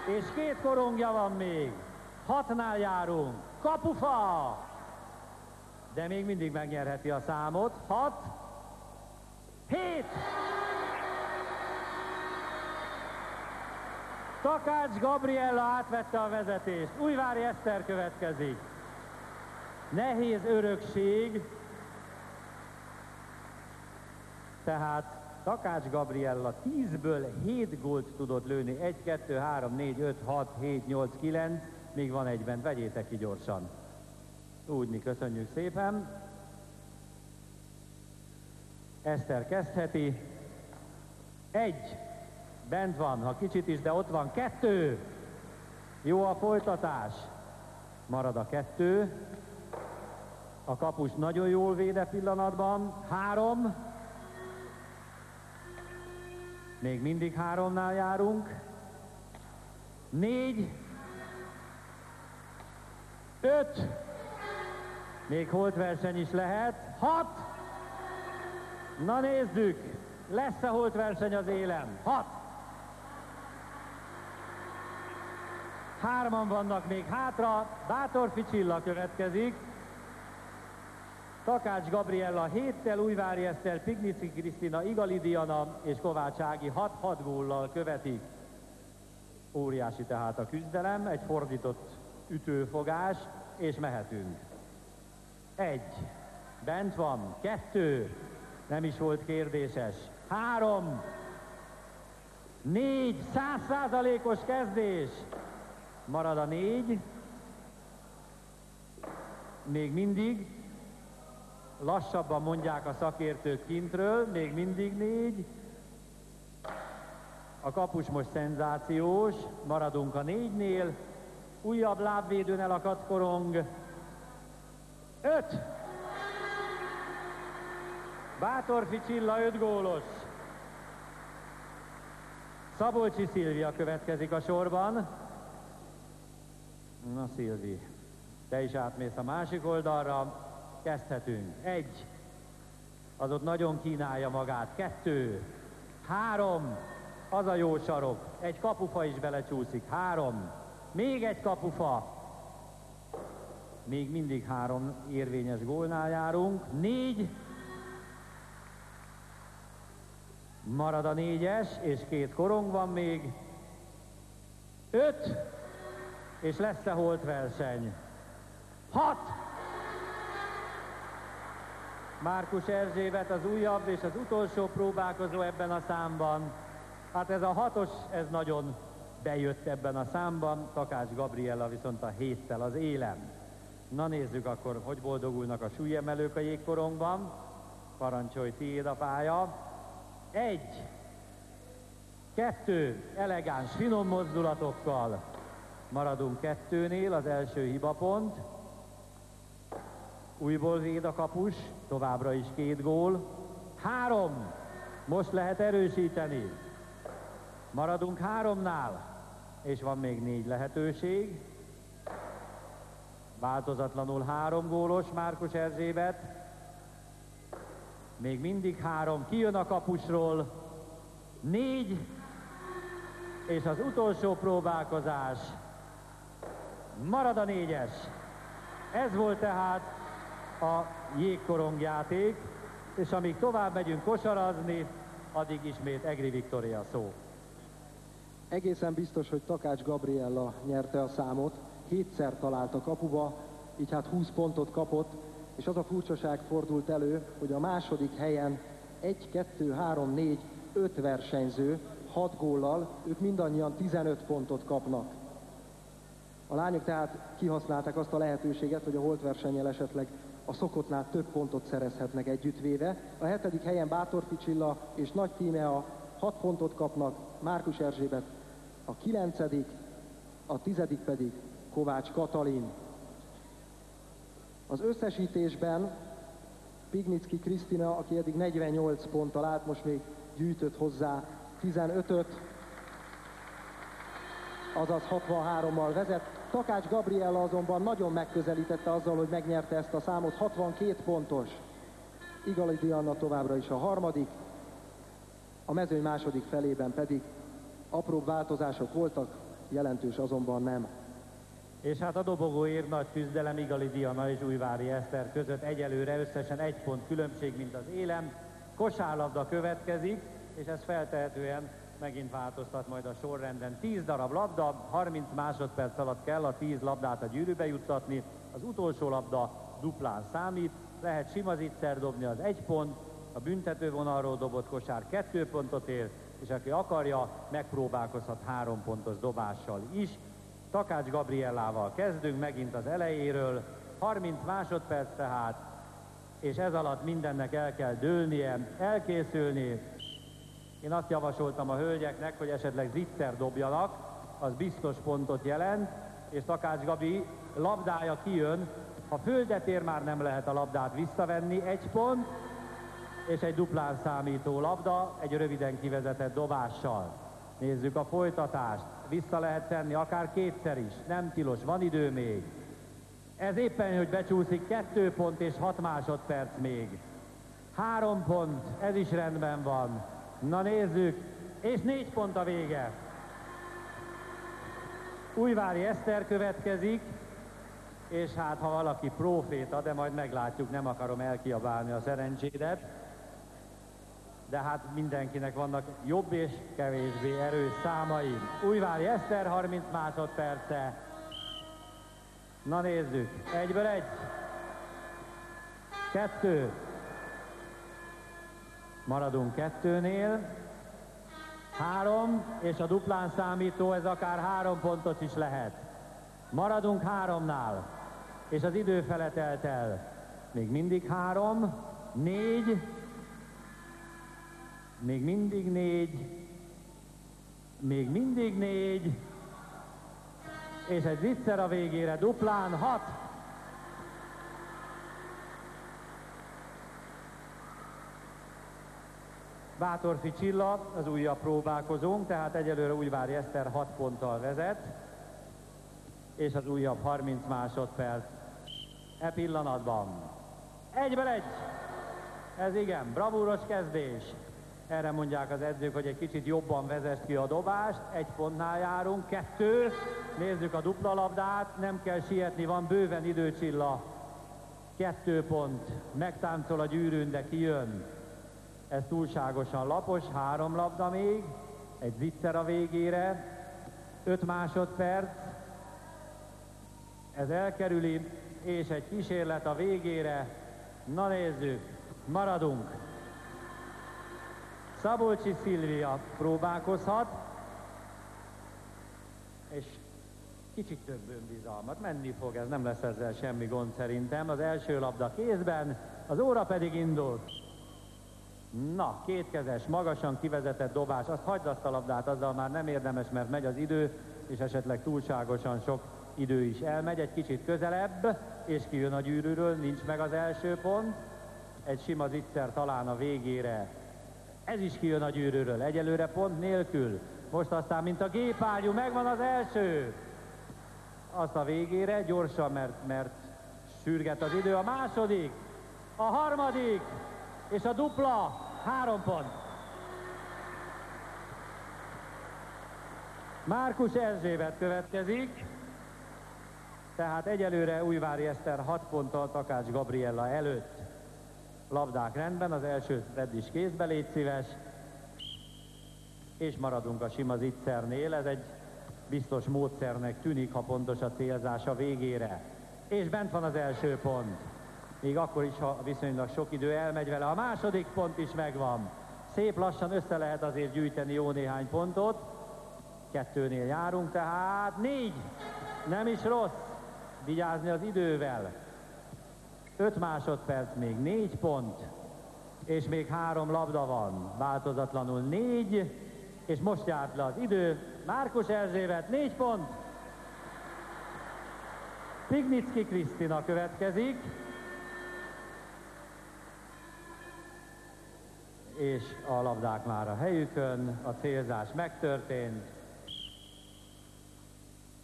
És 2 korongja van még. 6-nál járunk. Kapufa! De még mindig megnyerheti a számot. 6. 7. Takács Gabriella átvette a vezetést. Újvári Eszter következik. Nehéz örökség. Tehát Takács Gabriella 10-ből 7 gólt tudott lőni. 1, 2, 3, 4, 5, 6, 7, 8, 9. Még van egyben, vegyétek ki gyorsan. Úgyni, köszönjük szépen. Eszter kezdheti. 1. Bent van, ha kicsit is, de ott van. 2. Jó a folytatás. Marad a 2. A kapus nagyon jól véde pillanatban. 3. Még mindig 3-nál járunk. 4. 5, még holtverseny is lehet, 6, na nézzük, lesz-e holtverseny az élen, 6, 3-an vannak még hátra, Bátorfi Csilla következik, Takács Gabriella 7-tel, Újvári Eszter, Pignicki Krisztina, Igali Diana és Kovács Ági 6-6 góllal követik. Óriási tehát a küzdelem, egy fordított ütőfogás, és mehetünk. 1, bent van, 2, nem is volt kérdéses, 3, 4, 100%-os kezdés, marad a 4, még mindig, lassabban mondják a szakértők kintről, még mindig 4, a kapus most szenzációs, maradunk a 4-nél, újabb lábvédőn elakadt korong, 5, Bátorfi Csilla 5 gólos, Szabolcsi Szilvia következik a sorban. Na Szilvi, te is átmész a másik oldalra, kezdhetünk. 1, az ott nagyon kínálja magát, 2, 3, az a jó sarok, egy kapufa is belecsúszik, 3, még egy kapufa, még mindig 3 érvényes gólnál járunk, 4, marad a 4-es, és 2 korong van még, 5, és lesz-e holtverseny, 6, Márkus Erzsébet az újabb és az utolsó próbálkozó ebben a számban. Hát ez a 6-os, ez nagyon bejött ebben a számban, Takács Gabriella viszont a 7-tel az élen. Na nézzük akkor, hogy boldogulnak a súlyemelők a jégkorongban. Parancsolj, tiéd a pálya. 1, 2, elegáns, finom mozdulatokkal. Maradunk 2-nél, az első hibapont. Újból véd a kapus, továbbra is 2 gól. 3, most lehet erősíteni. Maradunk 3-nál, és van még 4 lehetőség. Változatlanul 3 gólos Márkus Erzsébet. Még mindig 3, kijön a kapusról. 4, és az utolsó próbálkozás. Marad a 4-es. Ez volt tehát a jégkorongjáték, és amíg tovább megyünk kosarazni, addig ismét Egri Viktória szó. Egészen biztos, hogy Takács Gabriella nyerte a számot, 7-szer talált a kapuba, így hát 20 pontot kapott, és az a furcsaság fordult elő, hogy a második helyen 1, 2, 3, 4, 5 versenyző, 6 góllal, ők mindannyian 15 pontot kapnak. A lányok tehát kihasználták azt a lehetőséget, hogy a holtversennyel esetleg a szokottnál több pontot szerezhetnek együttvéve. A 7. helyen Bátorfi Csilla és Nagy Tímea 6 pontot kapnak, Márkus Erzsébet a 9., a 10. pedig Kovács Katalin. Az összesítésben Pignicki Krisztina, aki eddig 48 ponttal állt, most még gyűjtött hozzá 15-öt, azaz 63-mal vezet. Takács Gabriella azonban nagyon megközelítette azzal, hogy megnyerte ezt a számot, 62 pontos. Igali Diana továbbra is a 3., a mezőny második felében pedig apróbb változások voltak, jelentős azonban nem. És hát a dobogóért nagy küzdelem Igali Diana és Újvári Eszter között egyelőre összesen 1 pont különbség, mint az élen. Kosárlabda következik, és ez feltehetően megint változtat majd a sorrenden. 10 darab labda, 30 másodperc alatt kell a 10 labdát a gyűrűbe juttatni. Az utolsó labda duplán számít, lehet sima zicser dobni, az 1 pont, a büntetővonalról dobott kosár 2 pontot ér, és aki akarja, megpróbálkozhat 3 pontos dobással is. Takács Gabriellával kezdünk megint az elejéről, 30 másodperc tehát, és ez alatt mindennek el kell dőlnie, elkészülni. Én azt javasoltam a hölgyeknek, hogy esetleg zicser dobjanak, az biztos pontot jelent, és Takács Gabi labdája kijön, ha földet ér, már nem lehet a labdát visszavenni, 1 pont, és egy duplán számító labda, egy röviden kivezetett dobással. Nézzük a folytatást, vissza lehet tenni akár 2-szer is, nem tilos, van idő még. Ez éppen, hogy becsúszik, 2 pont és 6 másodperc még. 3 pont, ez is rendben van. Na nézzük, és 4 pont a vége. Újvári Eszter következik, és hát ha valaki próféta, de majd meglátjuk, nem akarom elkiabálni a szerencsédet, de hát mindenkinek vannak jobb és kevésbé erős számai. Újvári Eszter 30 másodperce. Na nézzük, 1-ből 1, 2, maradunk 2-nél, 3, és a duplán számító, ez akár 3 pontos is lehet. Maradunk 3-nál, és az idő fele telt el. Még mindig 3, 4, még mindig 4, még mindig 4, és egy zicser a végére, duplán 6. Bátorfi Csilla az újabb próbálkozónk, tehát egyelőre Újvári Eszter 6 ponttal vezet, és az újabb 30 másodperc e pillanatban. 1-ből 1. Ez igen, bravúros kezdés. Erre mondják az edzők, hogy egy kicsit jobban vezest ki a dobást. 1 pontnál járunk, 2. Nézzük a dupla labdát, nem kell sietni, van bőven idő, Csilla. 2 pont, megtáncol a gyűrűn, de kijön. Ez túlságosan lapos, 3 labda még, egy zicser a végére, 5 másodperc, ez elkerüli, és egy kísérlet a végére. Na nézzük, maradunk. Szabolcsi Szilvia próbálkozhat, és kicsit több önbizalmat, menni fog, ez nem lesz ezzel semmi gond szerintem. Az első labda kézben, az óra pedig indul. Na, kétkezes, magasan kivezetett dobás, azt hagyd azt a labdát, azzal már nem érdemes, mert megy az idő, és esetleg túlságosan sok idő is elmegy, egy kicsit közelebb, és kijön a gyűrűről, nincs meg az első pont. Egy sima zicser talán a végére, ez is kijön a gyűrűről, egyelőre pont nélkül. Most aztán, mint a gépágyú, megvan az első. Azt a végére, gyorsan, mert sürget az idő, a második, a harmadik, és a dupla, 3 pont. Márkus Erzsébet következik, tehát egyelőre Újvári Eszter 6 ponttal Takács Gabriella előtt. Labdák rendben, az első tedd is kézbe, légy szíves. És maradunk a sima zicsernél, ez egy biztos módszernek tűnik, ha pontos a célzás a végére. És bent van az első pont. Még akkor is, ha viszonylag sok idő elmegy vele, a második pont is megvan. Szép lassan össze lehet azért gyűjteni jó néhány pontot. 2-nél járunk, tehát 4. Nem is rossz. Vigyázni az idővel. 5 másodperc, még 4 pont. És még 3 labda van. Változatlanul 4. És most járt le az idő. Márkus Erzsébet 4 pont. Pignicki Krisztina következik. És a labdák már a helyükön, a célzás megtörtént.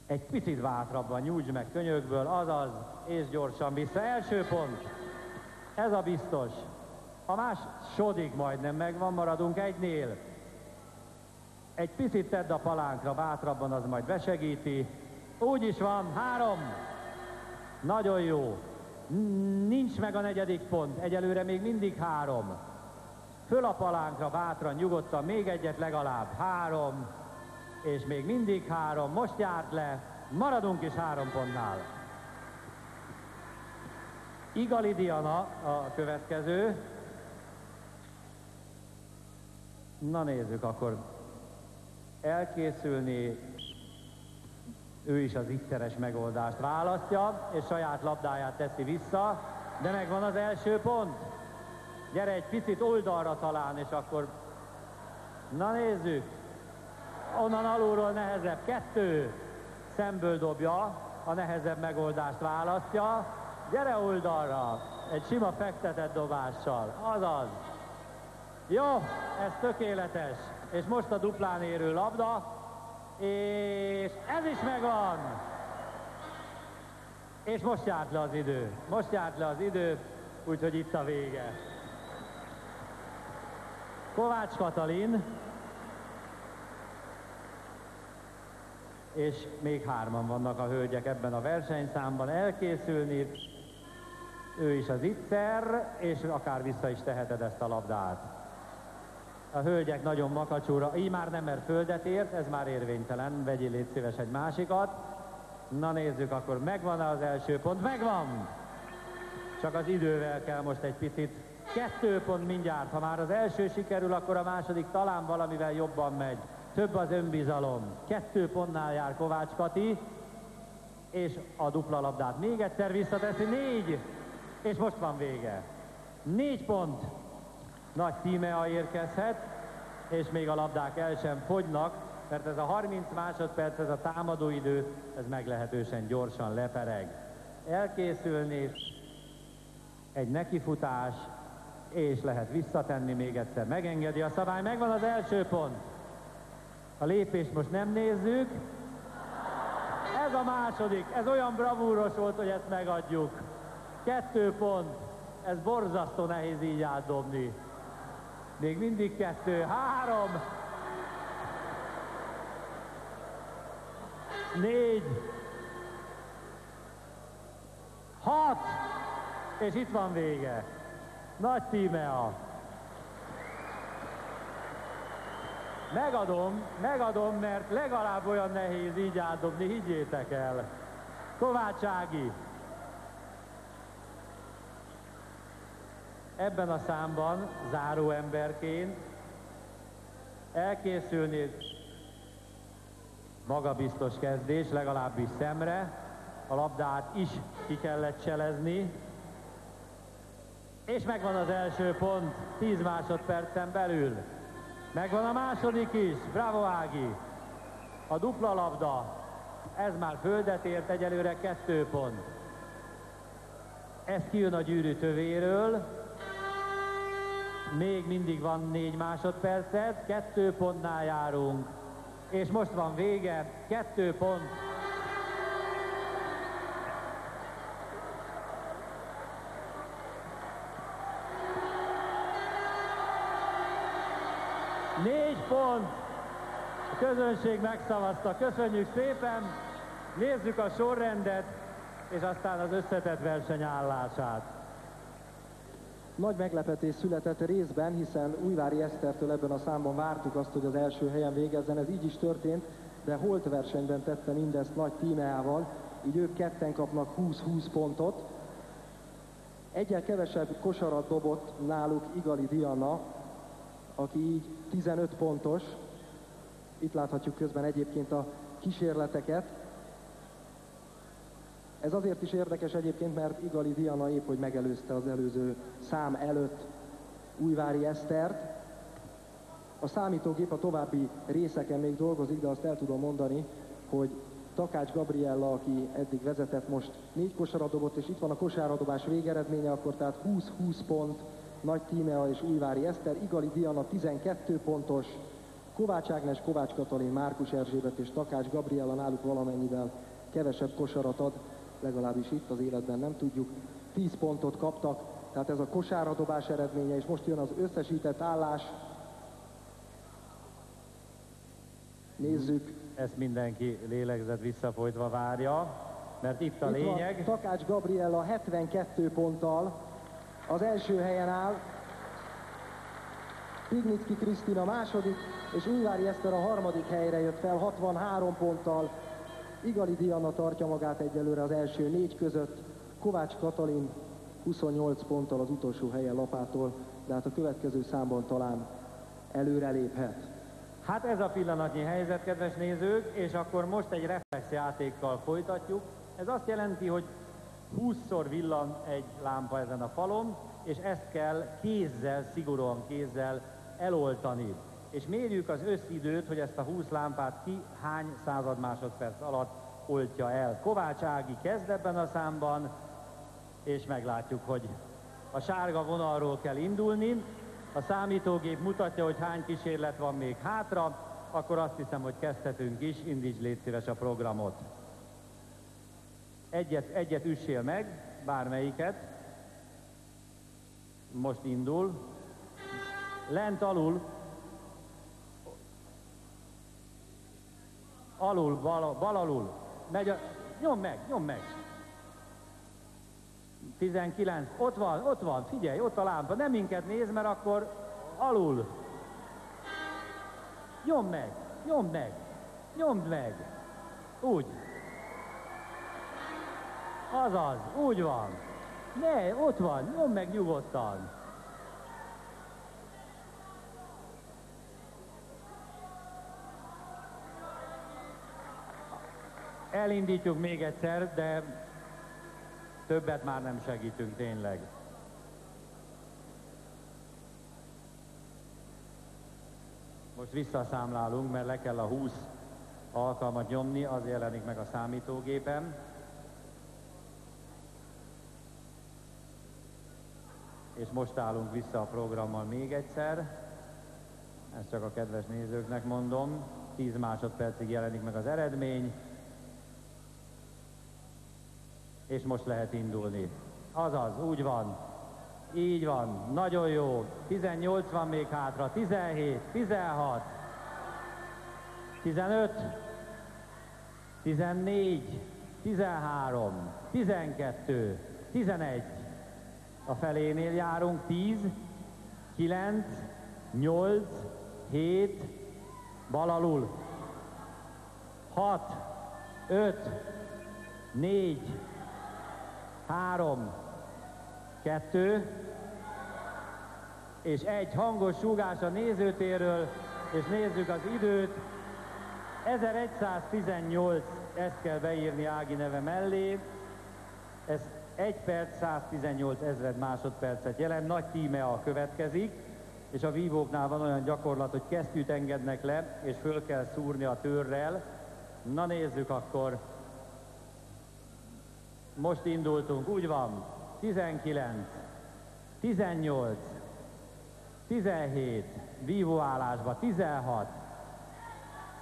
Egy picit bátrabban nyújtsd meg könyökből, azaz, és gyorsan vissza. Első pont. Ez a biztos. A második majdnem megvan, maradunk 1-nél. Egy picit tedd a palánkra, bátrabban, az majd besegíti. Úgy is van, 3. Nagyon jó. Nincs meg a 4. pont, egyelőre még mindig 3. Föl a palánkra, bátran, nyugodtan, még egyet legalább, 3, és még mindig 3, most járt le, maradunk is 3 pontnál. Igali Diana a következő. Na nézzük, akkor elkészülni, ő is az zicseres megoldást választja, és saját labdáját teszi vissza, de megvan az első pont. Gyere egy picit oldalra talán, és akkor... Na nézzük! Onnan alulról nehezebb. 2. Szemből dobja, a nehezebb megoldást választja. Gyere oldalra! Egy sima fektetett dobással. Azaz! Jó, ez tökéletes. És most a duplán érő labda. És ez is megvan! És most járt le az idő. Most járt le az idő, úgyhogy itt a vége. Kovács Katalin, és még 3-an vannak a hölgyek ebben a versenyszámban elkészülni. Ő is az ittszer, és akár vissza is teheted ezt a labdát. A hölgyek nagyon makacsúra, így már nem, mert földet ért, ez már érvénytelen, vegyél légy szíves egy másikat. Na nézzük, akkor megvan az első pont? Megvan! Csak az idővel kell most egy picit. 2 pont mindjárt, ha már az első sikerül, akkor a második talán valamivel jobban megy. Több az önbizalom. 2 pontnál jár Kovács Kati, és a dupla labdát még egyszer visszateszi, 4, és most van vége. 4 pont. Nagy Tímea érkezhet, és még a labdák el sem fogynak, mert ez a 30 másodperc, ez a támadóidő, ez meglehetősen gyorsan lepereg. Elkészülni, egy nekifutás, és lehet visszatenni még egyszer. Megengedi a szabály, megvan az első pont. A lépést most nem nézzük. Ez a második, ez olyan bravúros volt, hogy ezt megadjuk. 2 pont, ez borzasztó nehéz így átdobni. Még mindig 2, 3, 4, 6, és itt van vége. Nagy Tímea. Megadom, mert legalább olyan nehéz így átdobni, higgyétek el. Kovács Ági. Ebben a számban záróemberként elkészülni, magabiztos kezdés, legalábbis szemre, a labdát is ki kellett cselezni, és megvan az első pont 10 másodpercen belül. Megvan a második is, bravo Ági! A dupla labda, ez már földet ért, egyelőre 2 pont. Ez kijön a gyűrű tövéről, még mindig van 4 másodpercet, 2 pontnál járunk, és most van vége, 2 pont. Négy pont. A közönség megszavazta. Köszönjük szépen. Nézzük a sorrendet, és aztán az összetett verseny állását. Nagy meglepetés született részben, hiszen Újvári Esztertől ebben a számban vártuk azt, hogy az első helyen végezzen. Ez így is történt, de holt versenyben tette mindezt Nagy Tímeával, így ők ketten kapnak 20-20 pontot. Egyel kevesebb kosarat dobott náluk Igali Diana, aki így 15 pontos. Itt láthatjuk közben egyébként a kísérleteket. Ez azért is érdekes egyébként, mert Igali Diana épp, hogy megelőzte az előző szám előtt Újvári Esztert. A számítógép a további részeken még dolgozik, de azt el tudom mondani, hogy Takács Gabriella, aki eddig vezetett, most 4 kosarat dobott, és itt van a kosáradobás végeredménye, akkor tehát 20-20 pont Nagy Tímea és Újvári Eszter, Igali Diana 12 pontos, Kovács Ágnes, Kovács Katalin, Márkus Erzsébet és Takács Gabriella náluk valamennyivel kevesebb kosarat ad, legalábbis itt az életben nem tudjuk. 10 pontot kaptak, tehát ez a kosáradobás eredménye, és most jön az összesített állás. Nézzük. Ezt mindenki lélegzet visszafolytva várja, mert itt a lényeg. Itt van Takács Gabriella 72 ponttal az első helyen áll, Pignicki Krisztina második, és Újvári Eszter a harmadik helyre jött fel 63 ponttal. Igali Diana tartja magát egyelőre az első 4 között, Kovács Katalin 28 ponttal az utolsó helyen lapától, de hát a következő számban talán előreléphet. Hát ez a pillanatnyi helyzet, kedves nézők, és akkor most egy reflexjátékkal folytatjuk. Ez azt jelenti, hogy 20-szor villan egy lámpa ezen a falon, és ezt kell kézzel, szigorúan kézzel eloltani. És mérjük az összidőt, hogy ezt a 20 lámpát ki hány század másodperc alatt oltja el. Kovács Ági kezd ebben a számban, és meglátjuk, hogy a sárga vonalról kell indulni. A számítógép mutatja, hogy hány kísérlet van még hátra, akkor azt hiszem, hogy kezdhetünk is. Indíts légy szíves a programot. Egyet üssél meg, bármelyiket. Most indul. Lent alul. Alul, bal alul. Megy nyomd meg. 19, ott van, figyelj, ott a lámpa. Nem minket néz, mert akkor alul. Nyomd meg. Úgy. Azaz, úgy van. Ne, ott van, nyomd meg nyugodtan. Elindítjuk még egyszer, de többet már nem segítünk tényleg. Most visszaszámlálunk, mert le kell a 20 alkalmat nyomni, az jelenik meg a számítógépen. És most állunk vissza a programmal még egyszer. Ezt csak a kedves nézőknek mondom. 10 másodpercig jelenik meg az eredmény. És most lehet indulni. Azaz, úgy van. Így van, nagyon jó. 18 van még hátra, 17, 16, 15, 14, 13, 12, 11. A felénél járunk, 10, 9, 8, 7, bal alul, 6, 5, 4, 3, 2, és egy hangos súgás a nézőtérről, és nézzük az időt. 1118, ezt kell beírni Ági neve mellé. Ez 1 perc 118 ezred másodpercet jelent, nagy tímea következik, és a vívóknál van olyan gyakorlat, hogy kesztyűt engednek le, és föl kell szúrni a törrel. Na nézzük akkor. Most indultunk, úgy van. 19, 18, 17, vívóállásba, 16,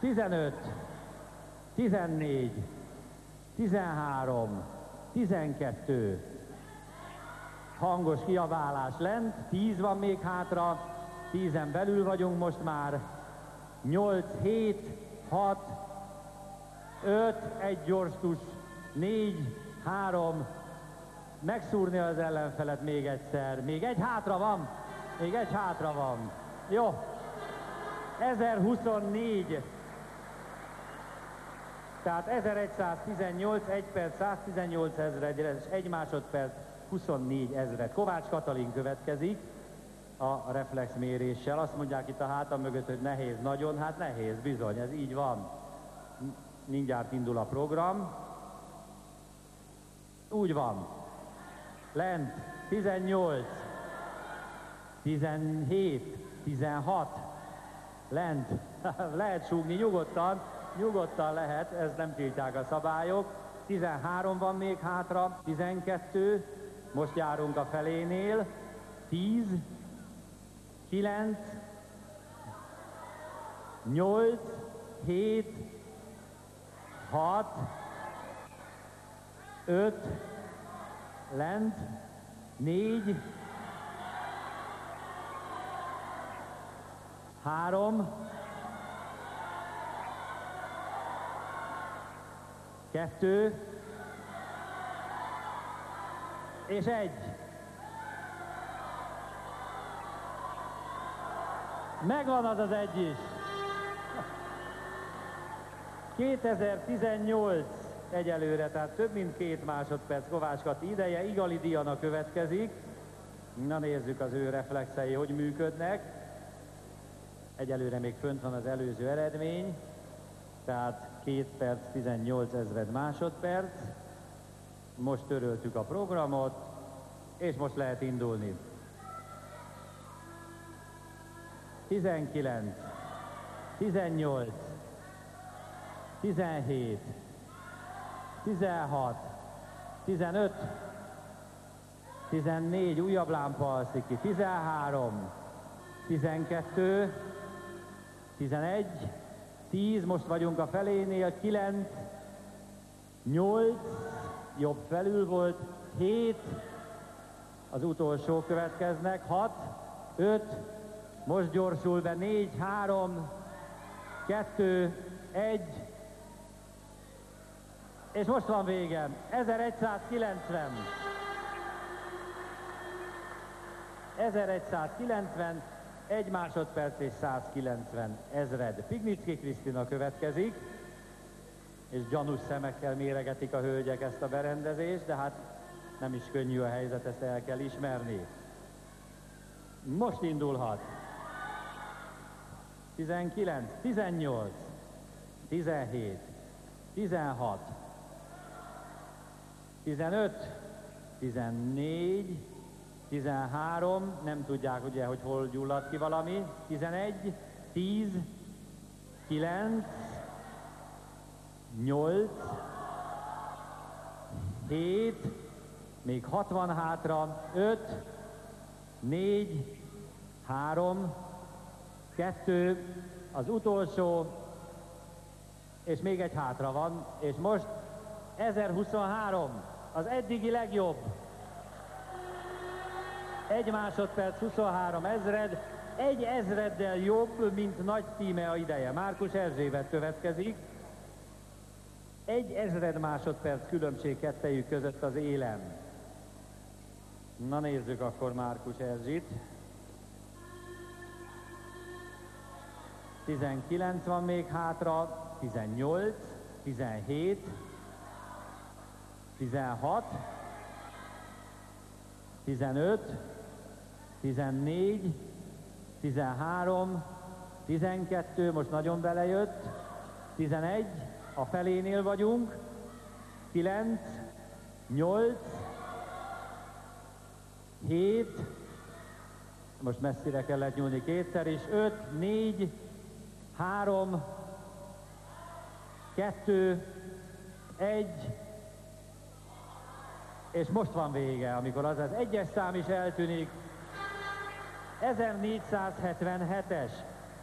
15, 14, 13, 12, hangos kiabálás lent, 10 van még hátra, 10-en belül vagyunk most már, 8, 7, 6, 5, egy gyors tus, 4, 3, megszúrni az ellenfelet még egyszer, még egy hátra van, jó, 1024, tehát 1118, 1 perc 118 ezred, és 1 másodperc 24 ezred. Kovács Katalin következik a reflexméréssel. Azt mondják itt a hátam mögött, hogy nehéz nagyon, hát nehéz, bizony, ez így van. Mindjárt indul a program. Úgy van. Lent 18, 17, 16, lent, lehet súgni nyugodtan lehet, ez nem tiltják a szabályok. 13 van még hátra, 12, most járunk a felénél, 10, 9, 8, 7, 6, 5, lent, 4, 3, 2, és 1. Megvan az az 1 is. 2018 egyelőre, tehát több mint 2 másodperc Kovács Kati ideje. Igali Diana következik. Na nézzük az ő reflexei, hogy működnek. Egyelőre még fönt van az előző eredmény, tehát 2 perc 18 ezred másodperc. Most töröltük a programot, és most lehet indulni. 19, 18, 17, 16, 15, 14, újabb lámpa alszik ki, 13, 12, 11, 10, most vagyunk a felénél, 9, 8, jobb felül volt, 7, az utolsó következnek, 6, 5, most gyorsul be, 4, 3, 2, 1, és most van vége, 1190. 1190, 1 másodperc és 190 ezred. Pignicki Krisztina következik, és gyanús szemekkel méregetik a hölgyek ezt a berendezést, de hát nem is könnyű a helyzet, ezt el kell ismerni. Most indulhat. 19, 18, 17, 16, 15, 14, 13, nem tudják ugye, hogy hol gyulladt ki valami, 11, 10, 9, 8, 7, még 60 hátra, 5, 4, 3, 2, az utolsó, és még egy hátra van, és most 1023, az eddigi legjobb. 1 másodperc 23 ezred, 1 ezreddel jobb, mint Nagy Tímea ideje. Márkus Erzsébet következik. 1 ezred másodperc különbség kettejük között az élen. Na nézzük akkor Márkus Erzsit. 19 van még hátra, 18, 17, 16, 15, 14, 13, 12, most nagyon belejött, 11, a felénél vagyunk, 9, 8, 7, most messzire kellett nyúlni kétszer is, 5, 4, 3, 2, 1, és most van vége, amikor az egyes szám is eltűnik. 1477-es,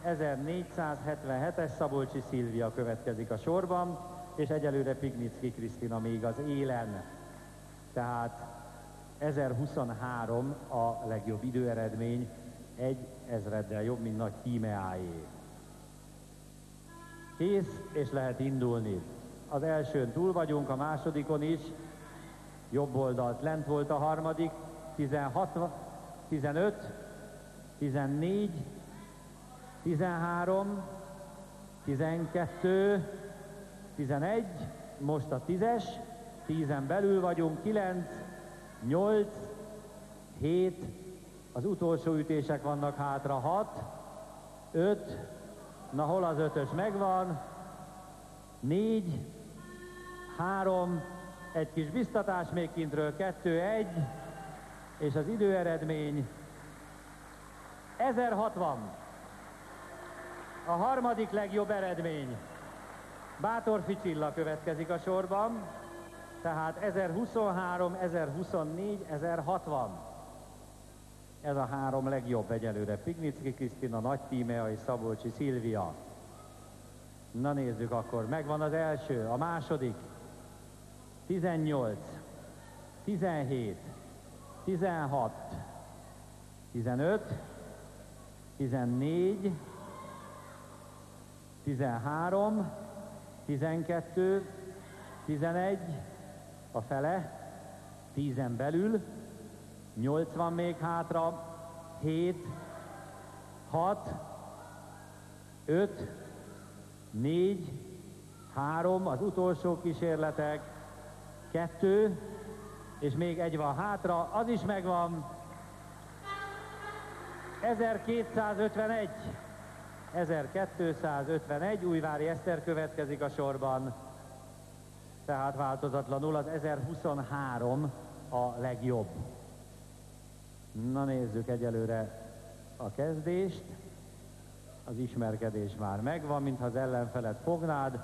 1477-es Szabolcsi Szilvia következik a sorban, és egyelőre Pignicki Krisztina még az élen. Tehát 1023 a legjobb időeredmény, 1 ezreddel jobb, mint Nagy Tímeáé. Kész, és lehet indulni. Az elsőn túl vagyunk, a másodikon is. Jobb oldalt lent volt a harmadik, 16, 15, 14, 13, 12, 11, most a 10-es, 10-en belül vagyunk, 9, 8, 7, az utolsó ütések vannak hátra, 6, 5, na hol az 5-ös megvan, 4, 3, egy kis biztatás még kintről, 2, 1, és az időeredmény 1060. A harmadik legjobb eredmény. Bátorfi Csilla következik a sorban, tehát 1023, 1024, 1060. Ez a 3 legjobb egyelőre. Pignicki Krisztina, Nagy Tímea és Szabolcsi Szilvia. Na nézzük akkor, megvan az első, a második. 18, 17, 16, 15, 14, 13, 12, 11, a fele, 10-en belül, 8 van még hátra, 7, 6, 5, 4, 3, az utolsó kísérletek, 2, és még 1 van hátra, az is megvan. 1251. 1251, Újvári Eszter következik a sorban. Tehát változatlanul az 1023 a legjobb. Na nézzük egyelőre a kezdést. Az ismerkedés már megvan, mintha az ellenfelet fognád.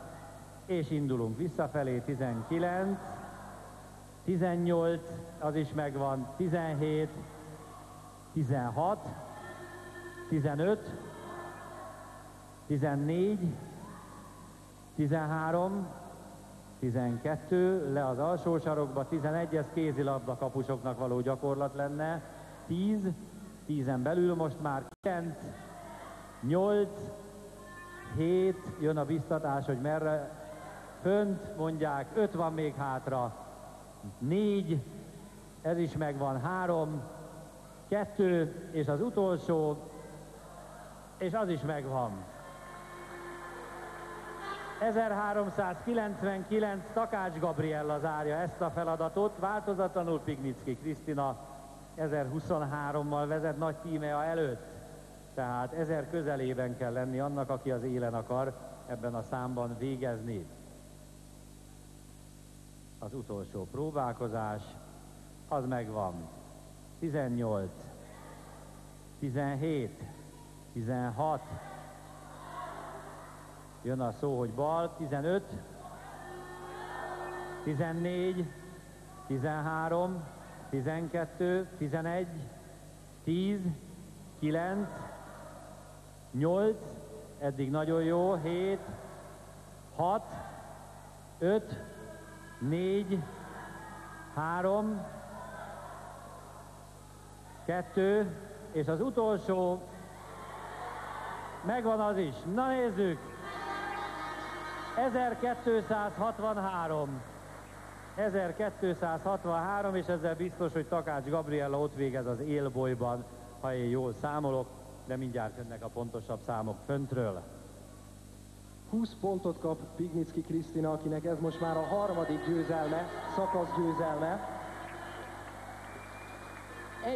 És indulunk visszafelé, 19, 18, az is megvan, 17, 16, 15, 14, 13, 12, le az alsó sarokba, 11, ez kézilabda kapusoknak való gyakorlat lenne, 10, 10-en belül most már 9, 8, 7, jön a biztatás, hogy merre, fönt mondják, 5 van még hátra, 4, ez is megvan, 3, 2, és az utolsó, és az is megvan. 1399, Takács Gabriella zárja ezt a feladatot, változatlanul Pignicki Krisztina 1023-mal vezet Nagy Tímea előtt. Tehát 1000 közelében kell lenni annak, aki az élen akar ebben a számban végezni. Az utolsó próbálkozás, az megvan. 18, 17, 16, jön a szó, hogy bal, 15, 14, 13, 12, 11, 10, 9, 8, eddig nagyon jó, 7, 6, 5, 4, 3, 2, és az utolsó, megvan az is. Na nézzük! 1263. 1263, és ezzel biztos, hogy Takács Gabriella ott végez az élbolyban, ha én jól számolok, de mindjárt jönnek a pontosabb számok föntről. 20 pontot kap Pignicki Krisztina, akinek ez most már a harmadik győzelme, szakaszgyőzelme.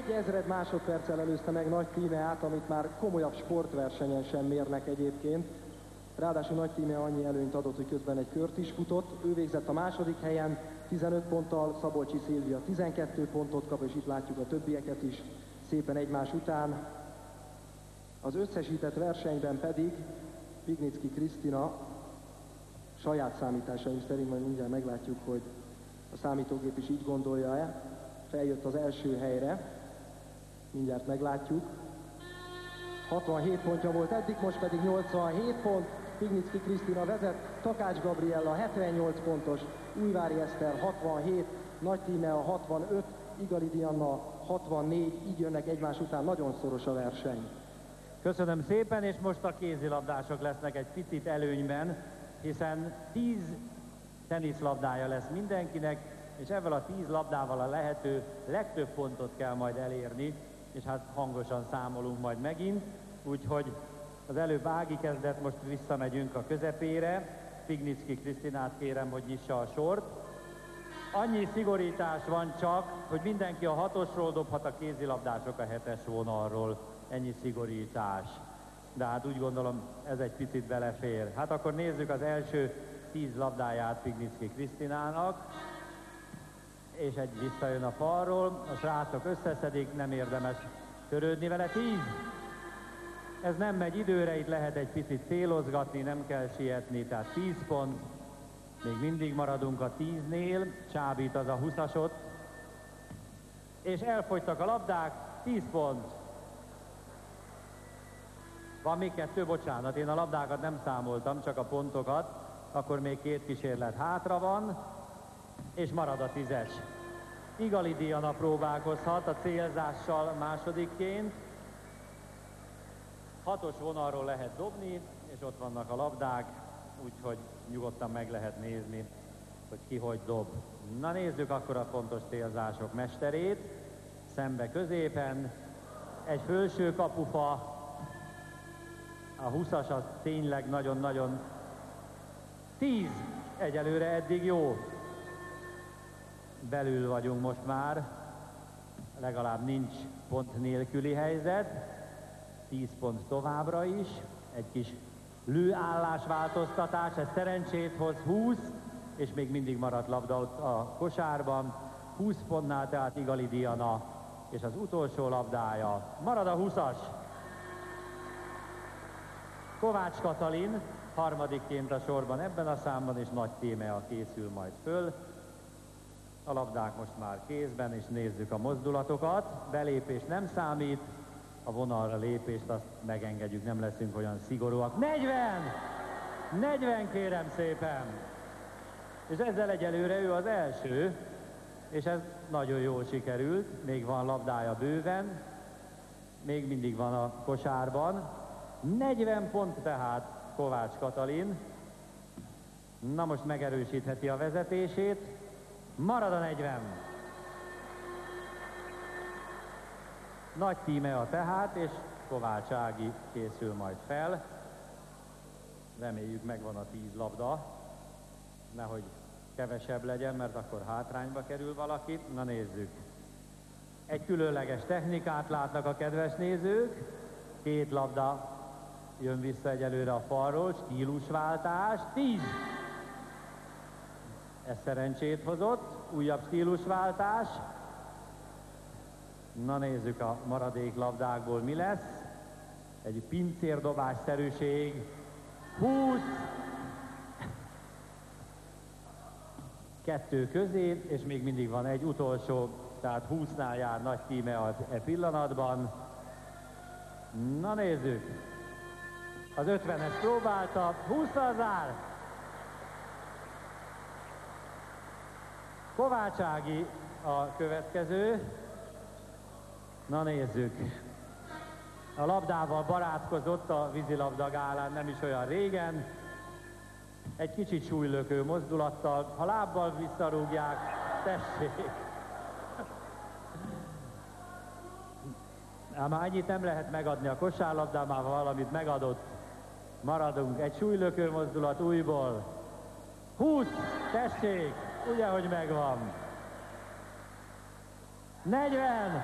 1000 másodperccel előzte meg Nagy Tímeát, amit már komolyabb sportversenyen sem mérnek egyébként. Ráadásul Nagy Tímea annyi előnyt adott, hogy közben egy kört is futott. Ő végzett a második helyen, 15 ponttal, Szabolcsi Szilvia 12 pontot kap, és itt látjuk a többieket is szépen egymás után. Az összesített versenyben pedig Pignicki Krisztina saját számításaim szerint, majd mindjárt meglátjuk, hogy a számítógép is így gondolja-e, feljött az első helyre, mindjárt meglátjuk. 67 pontja volt eddig, most pedig 87 pont, Pignicki Krisztina vezet, Takács Gabriella 78 pontos, Újvári Eszter 67, Nagy Tímea 65, Igali Diana 64, így jönnek egymás után, nagyon szoros a verseny. Köszönöm szépen, és most a kézilabdások lesznek egy picit előnyben, hiszen 10 teniszlabdája lesz mindenkinek, és ezzel a 10 labdával a lehető legtöbb pontot kell majd elérni, és hát hangosan számolunk majd megint, úgyhogy az előbb Ági kezdett, most visszamegyünk a közepére. Pignicki Krisztinát kérem, hogy nyissa a sort. Annyi szigorítás van csak, hogy mindenki a 6-osról dobhat, a kézilabdások a 7-es vonalról. Ennyi szigorítás. De hát úgy gondolom, ez egy picit belefér. Hát akkor nézzük az első 10 labdáját Pignicki Krisztinának. És egy visszajön a falról, a srácok összeszedik, nem érdemes törődni vele. 10! Ez nem megy időre, itt lehet egy picit célozgatni, nem kell sietni, tehát 10 pont. Még mindig maradunk a 10-nél, csábít az a 20-asot. És elfogytak a labdák, 10 pont. Van még 2, bocsánat, én a labdákat nem számoltam, csak a pontokat. Akkor még 2 kísérlet hátra van, és marad a 10-es. Igali Diana próbálkozhat a célzással másodikként. 6-os vonalról lehet dobni, és ott vannak a labdák, úgyhogy nyugodtan meg lehet nézni, hogy ki hogy dob. Na nézzük akkor a fontos célzások mesterét. Szembe középen, egy fölső kapufa, a 20-as az tényleg nagyon-nagyon 10, egyelőre eddig jó. Belül vagyunk most már, legalább nincs pont nélküli helyzet, 10 pont továbbra is, egy kis lőállásváltoztatás, ez szerencsét hoz, 20, és még mindig maradt labda ott a kosárban, 20 pontnál tehát Igali Diana, és az utolsó labdája, marad a 20-as. Kovács Katalin, harmadikként a sorban ebben a számban, és Nagy Tímea készül majd föl. A labdák most már kézben, és nézzük a mozdulatokat. Belépés nem számít, a vonalra lépést azt megengedjük, nem leszünk olyan szigorúak. 40! 40 kérem szépen! És ezzel egyelőre ő az első, és ez nagyon jól sikerült, még van labdája bőven, még mindig van a kosárban. 40 pont tehát Kovács Katalin. Na most megerősítheti a vezetését, marad a 40. Nagy tímea tehát, és Kovács Ági készül majd fel. Reméljük megvan a 10 labda, nehogy kevesebb legyen, mert akkor hátrányba kerül valaki. Na nézzük. Egy különleges technikát látnak a kedves nézők. 2 labda jön vissza egyelőre a falról, stílusváltás, 10. Ez szerencsét hozott, újabb stílusváltás. Na nézzük a maradék labdákból mi lesz. Egy pincérdobásszerűség, 20. 2 közé, és még mindig van egy utolsó, tehát 20-nál jár Nagy Tímea e pillanatban. Na nézzük. Az 50-es próbálta, 20-al zár. Kovács Ági a következő. Na nézzük. A labdával barátkozott a vízilabda gálán nem is olyan régen. Egy kicsit súlylökő mozdulattal, ha lábbal visszarúgják, tessék. Ám annyit nem lehet megadni a kosárlabdában, ha valamit megadott, maradunk. Egy súlylökő mozdulat újból. 20, tessék, ugye, hogy megvan. 40.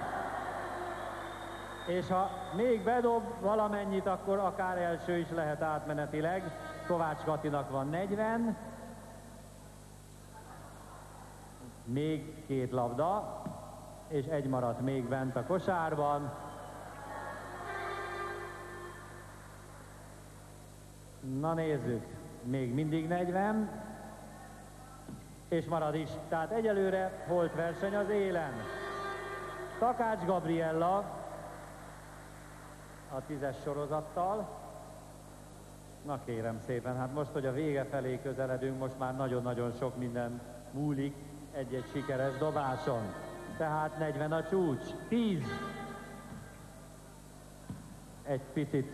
És ha még bedob valamennyit, akkor akár első is lehet átmenetileg. Kovács Katinak van 40. Még 2 labda, és egy maradt még bent a kosárban. Na nézzük, még mindig 40. És marad is, tehát egyelőre holt verseny az élen. Takács Gabriella a 10-es sorozattal. Na kérem szépen, hát most, hogy a vége felé közeledünk, most már nagyon-nagyon sok minden múlik egy-egy sikeres dobáson. Tehát 40 a csúcs, 10. Egy picit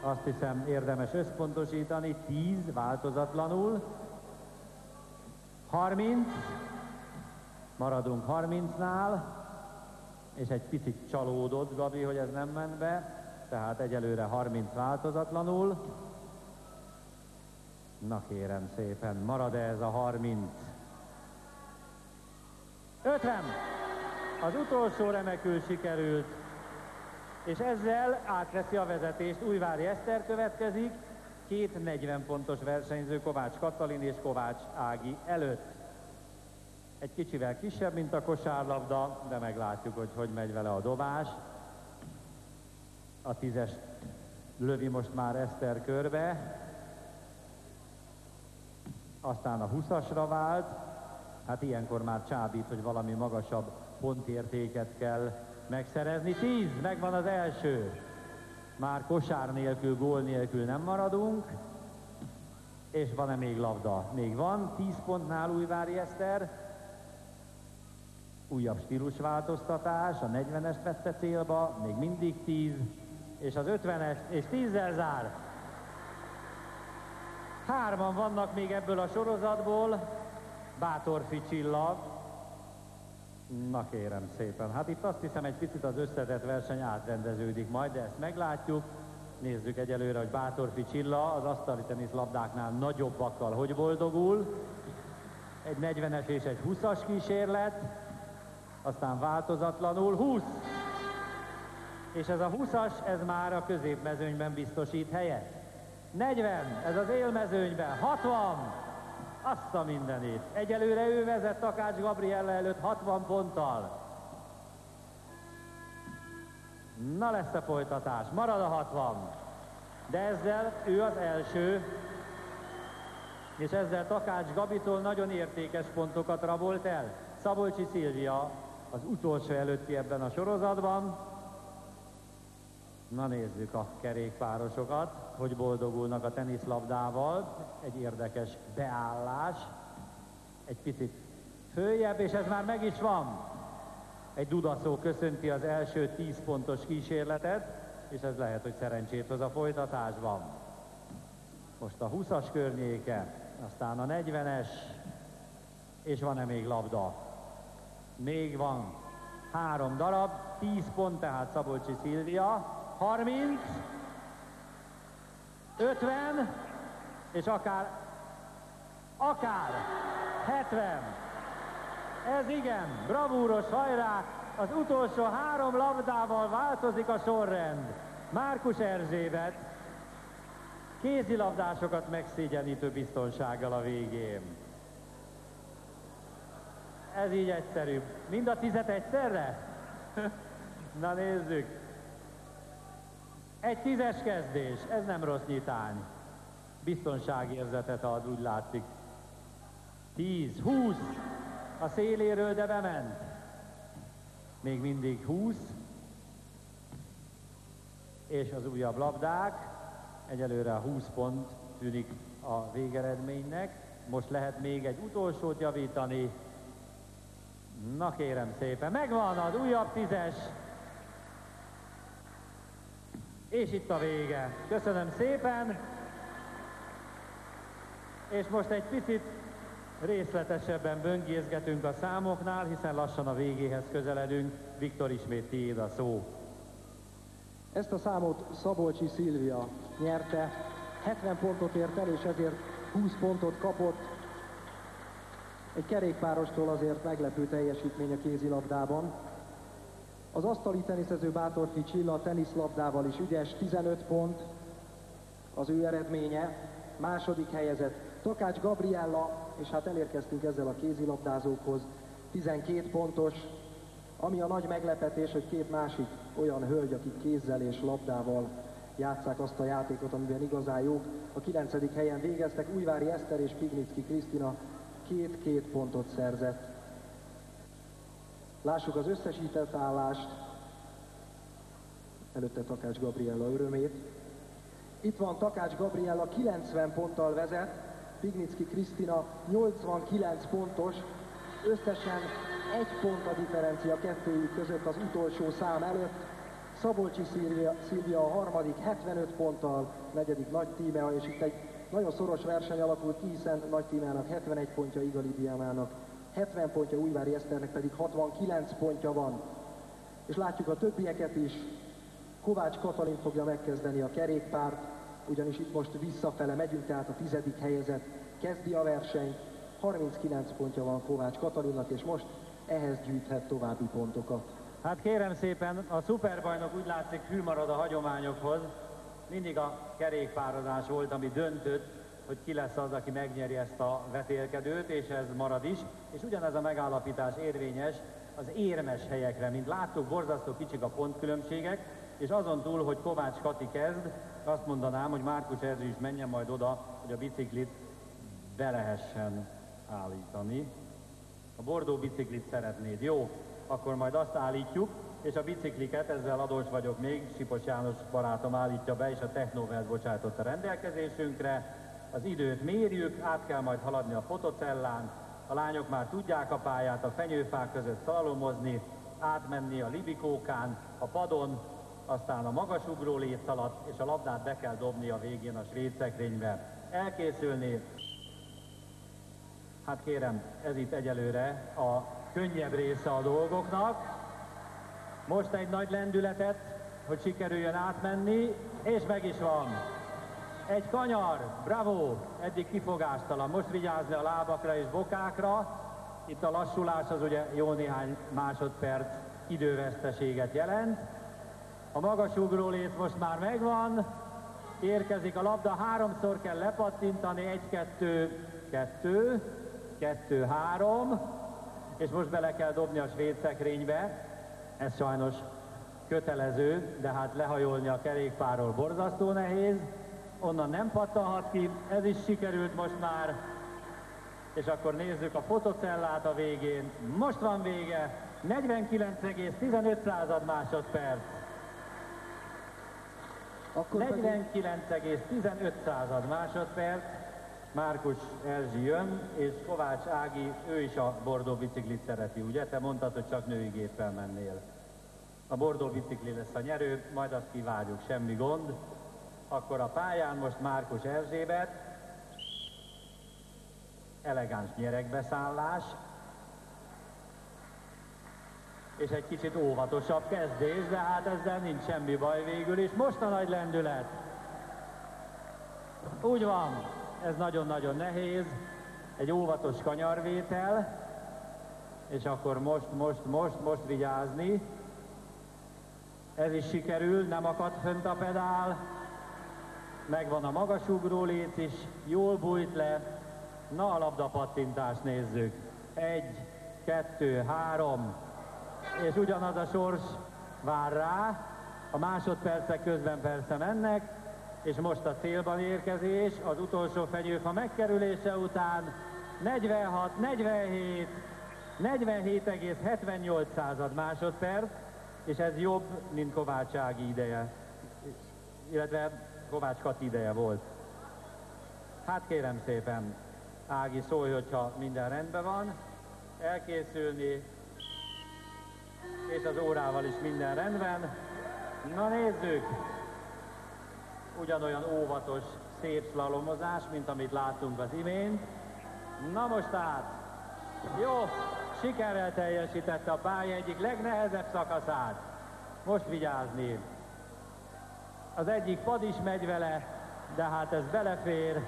azt hiszem érdemes összpontosítani, 10 változatlanul. 30, maradunk 30-nál, és egy picit csalódott Gabi, hogy ez nem ment be, tehát egyelőre 30 változatlanul. Na kérem szépen, marad-e ez a 30? 50! Az utolsó remekül sikerült, és ezzel átveszi a vezetést. Újvári Eszter következik, 2 40 pontos versenyző Kovács Katalin és Kovács Ági előtt. Egy kicsivel kisebb, mint a kosárlabda, de meglátjuk, hogy hogy megy vele a dobás. A 10-es lövi most már Eszter körbe. Aztán a 20-asra vált. Hát ilyenkor már csábít, hogy valami magasabb pontértéket kell megszerezni. 10, megvan az első. Már kosár nélkül, gól nélkül nem maradunk. És van-e még labda? Még van, 10 pontnál Újvári Eszter. Újabb stílusváltoztatás, a 40-est vette célba, még mindig 10, és az 50-est, és 10-zel zár. 3-an vannak még ebből a sorozatból. Bátorfi Csilla. Na kérem szépen, hát itt azt hiszem egy picit az összetett verseny átrendeződik majd, de ezt meglátjuk. Nézzük egyelőre, hogy Bátorfi Csilla az asztali teniszlabdáknál nagyobbakkal hogy boldogul. Egy 40-es és egy 20-as kísérlet, aztán változatlanul 20. És ez a 20-as, ez már a középmezőnyben biztosít helyet. 40, ez az élmezőnyben, 60. Azt a mindenit. Egyelőre ő vezet Takács Gabriella előtt 60 ponttal. Na lesz a folytatás, marad a 60. De ezzel ő az első, és ezzel Takács Gabitól nagyon értékes pontokat rabolt el. Szabolcsi Szilvia az utolsó előtti ebben a sorozatban. Na nézzük a kerékpárosokat, hogy boldogulnak a teniszlabdával. Egy érdekes beállás. egy picit följebb, és ez már meg is van. Egy dudaszó köszönti az első 10 pontos kísérletet, és ez lehet, hogy szerencsét hoz a folytatásban. Most a 20-as környéke, aztán a 40-es, és van-e még labda? Még van 3 darab, 10 pont, tehát Szabolcsi Szilvia, 30, 50, és akár 70. Ez igen, bravúros hajrá, az utolsó 3 labdával változik a sorrend. Márkus Erzsébet kézilabdásokat megszégyenítő biztonsággal a végén. Ez így egyszerűbb. Mind a 10-et egyszerre? Na nézzük. Egy 10-es kezdés, ez nem rossz nyitány. Biztonságérzetet ad, úgy látszik. 10, 20, a széléről, de bement. Még mindig 20. És az újabb labdák. Egyelőre a 20 pont tűnik a végeredménynek. Most lehet még egy utolsót javítani. Na kérem szépen, megvan az újabb 10-es. És itt a vége. Köszönöm szépen. És most egy picit részletesebben böngészgetünk a számoknál, hiszen lassan a végéhez közeledünk. Viktor, ismét tiéd a szó. Ezt a számot Szabolcsi Szilvia nyerte, 70 pontot ért el, és ezért 20 pontot kapott. Egy kerékpárostól azért meglepő teljesítmény a kézilabdában. Az asztali teniszező Bátorfi Csilla teniszlabdával is ügyes, 15 pont az ő eredménye. Második helyezett Takács Gabriella, és hát elérkeztünk ezzel a kézilabdázókhoz, 12 pontos. Ami a nagy meglepetés, hogy 2 másik olyan hölgy, akik kézzel és labdával játsszák azt a játékot, amiben igazán jók, a 9. helyen végeztek. Újvári Eszter és Pignicki Krisztina 2 pontot szerzett. Lássuk az összesített állást, előtte Takács Gabriella örömét. Itt van Takács Gabriella, 90 ponttal vezet, Pignicki Krisztina 89 pontos, összesen 1 pont a differencia kettőjük között az utolsó szám előtt. Szabolcsi Szilvia a harmadik 75 ponttal, negyedik Nagy Tímea, és itt egy nagyon szoros verseny alakult ki, hiszen Nagy Tímeának 71 pontja, Igali Diámának 70 pontja, Újvári Eszternek pedig 69 pontja van. És látjuk a többieket is. Kovács Katalin fogja megkezdeni a kerékpárt, ugyanis itt most visszafele megyünk, tehát a 10. helyezett kezdi a versenyt. 39 pontja van Kovács Katalinnak, és most ehhez gyűjthet további pontokat. Hát kérem szépen, a szuperbajnok úgy látszik hű marad a hagyományokhoz. Mindig a kerékpározás volt, ami döntött, hogy ki lesz az, aki megnyeri ezt a vetélkedőt, és ez marad is. És ugyanez a megállapítás érvényes az érmes helyekre. Mint láttuk, borzasztó kicsik a pontkülönbségek, és azon túl, hogy Kovács Kati kezd, azt mondanám, hogy Márkus Erzsi is menjen majd oda, hogy a biciklit be lehessen állítani. A bordó biciklit szeretnéd, jó? Akkor majd azt állítjuk, és a bicikliket, ezzel adós vagyok még, Sipos János barátom állítja be, és a Technovelt bocsájtott a rendelkezésünkre. Az időt mérjük, át kell majd haladni a fotocellán, a lányok már tudják a pályát, a fenyőfák között szalalomozni, átmenni a libikókán, a padon, aztán a magasugró léc alatt, és a labdát be kell dobni a végén a svéd szekrénybe. Elkészülni. Hát kérem, ez itt egyelőre a könnyebb része a dolgoknak. Most egy nagy lendületet, hogy sikerüljön átmenni, és meg is van. Egy kanyar, bravo, eddig kifogástalan. Most vigyázni a lábakra és bokákra. Itt a lassulás az ugye jó néhány másodperc időveszteséget jelent. A magasugró léc most már megvan. Érkezik a labda, 3-szor kell lepattintani, 1, 2, 2, 2, 3, és most bele kell dobni a svéd szekrénybe. Ez sajnos kötelező, de hát lehajolni a kerékpárról borzasztó nehéz. Onnan nem pattanhat ki, ez is sikerült most már. És akkor nézzük a fotocellát a végén. Most van vége, 49,15 másodperc. 49,15 másodperc. Márkus Erzsi jön, és Kovács Ági, ő is a bordó biciklit szereti, ugye? Te mondtad, hogy csak női géppel mennél. A bordó bicikli lesz a nyerő, majd azt kivárjuk, semmi gond. Akkor a pályán most Márkus Erzsébet, elegáns nyeregbeszállás, és egy kicsit óvatosabb kezdés, de hát ezzel nincs semmi baj végül is. Most a nagy lendület. Úgy van, ez nagyon-nagyon nehéz, egy óvatos kanyarvétel, és akkor most vigyázni. Ez is sikerül, nem akad fönt a pedál, megvan a magasugró léc is, jól bújt le. Na, a labdapattintást nézzük. 1, 2, 3, és ugyanaz a sors vár rá. A másodpercek közben persze mennek, és most a célban érkezés, az utolsó fenyőfa megkerülése után 46, 47, 47,78 másodperc, és ez jobb, mint Kovács Ági ideje, illetve Kovács Kati ideje volt. Hát kérem szépen, Ági, szólj, hogyha minden rendben van, elkészülni, és az órával is minden rendben. Na nézzük! Ugyanolyan óvatos, szép szlalomozás, mint amit láttunk az imént. Na most át! Jó, sikerrel teljesítette a pálya egyik legnehezebb szakaszát. Most vigyázni. Az egyik pad is megy vele, de hát ez belefér.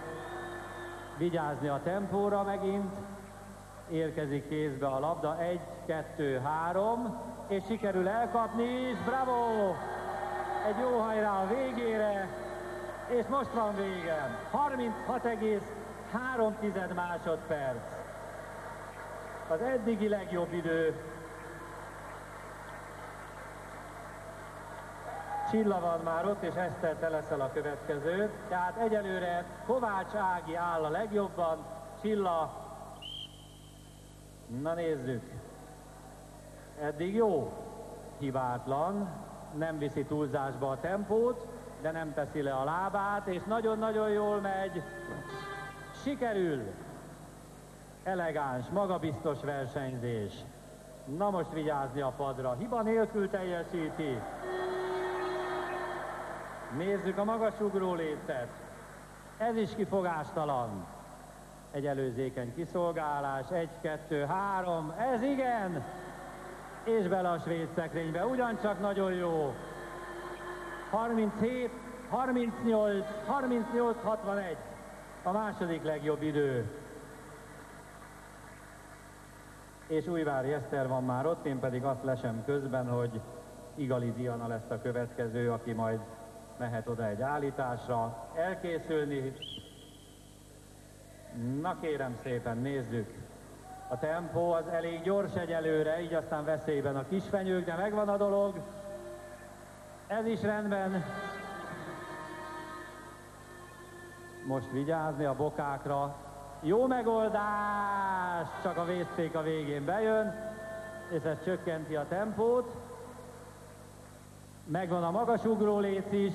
Vigyázni a tempóra megint. Érkezik kézbe a labda. 1, 2, 3, és sikerül elkapni is. Bravo! Egy jó hajrá a végére, és most van vége. 36,3 másodperc. Az eddigi legjobb idő. Csilla van már ott, és Eszter, te leszel a következő. Tehát egyelőre Kovács Ági áll a legjobban, Csilla. Na nézzük. Eddig jó, hibátlan, nem viszi túlzásba a tempót, de nem teszi le a lábát, és nagyon-nagyon jól megy. Sikerül. Elegáns, magabiztos versenyzés. Na most vigyázni a padra, hiba nélkül teljesíti. Nézzük a magasugró lécet. Ez is kifogástalan. Egy előzékeny kiszolgálás, 1, 2, 3, ez igen! És bele a svéd szekrénybe, ugyancsak nagyon jó. 37, 38, 38, 61. A második legjobb idő. És Újvári Eszter van már ott, én pedig azt lesem közben, hogy Igali Diana lesz a következő, aki majd mehet oda egy állításra. Elkészülni. Na kérem szépen, nézzük. A tempó az elég gyors egyelőre, így aztán veszélyben a kisfenyők, de megvan a dolog. Ez is rendben. Most vigyázni a bokákra. Jó megoldás! Csak a vészfék a végén bejön, és ez csökkenti a tempót. Megvan a magasugró léc is.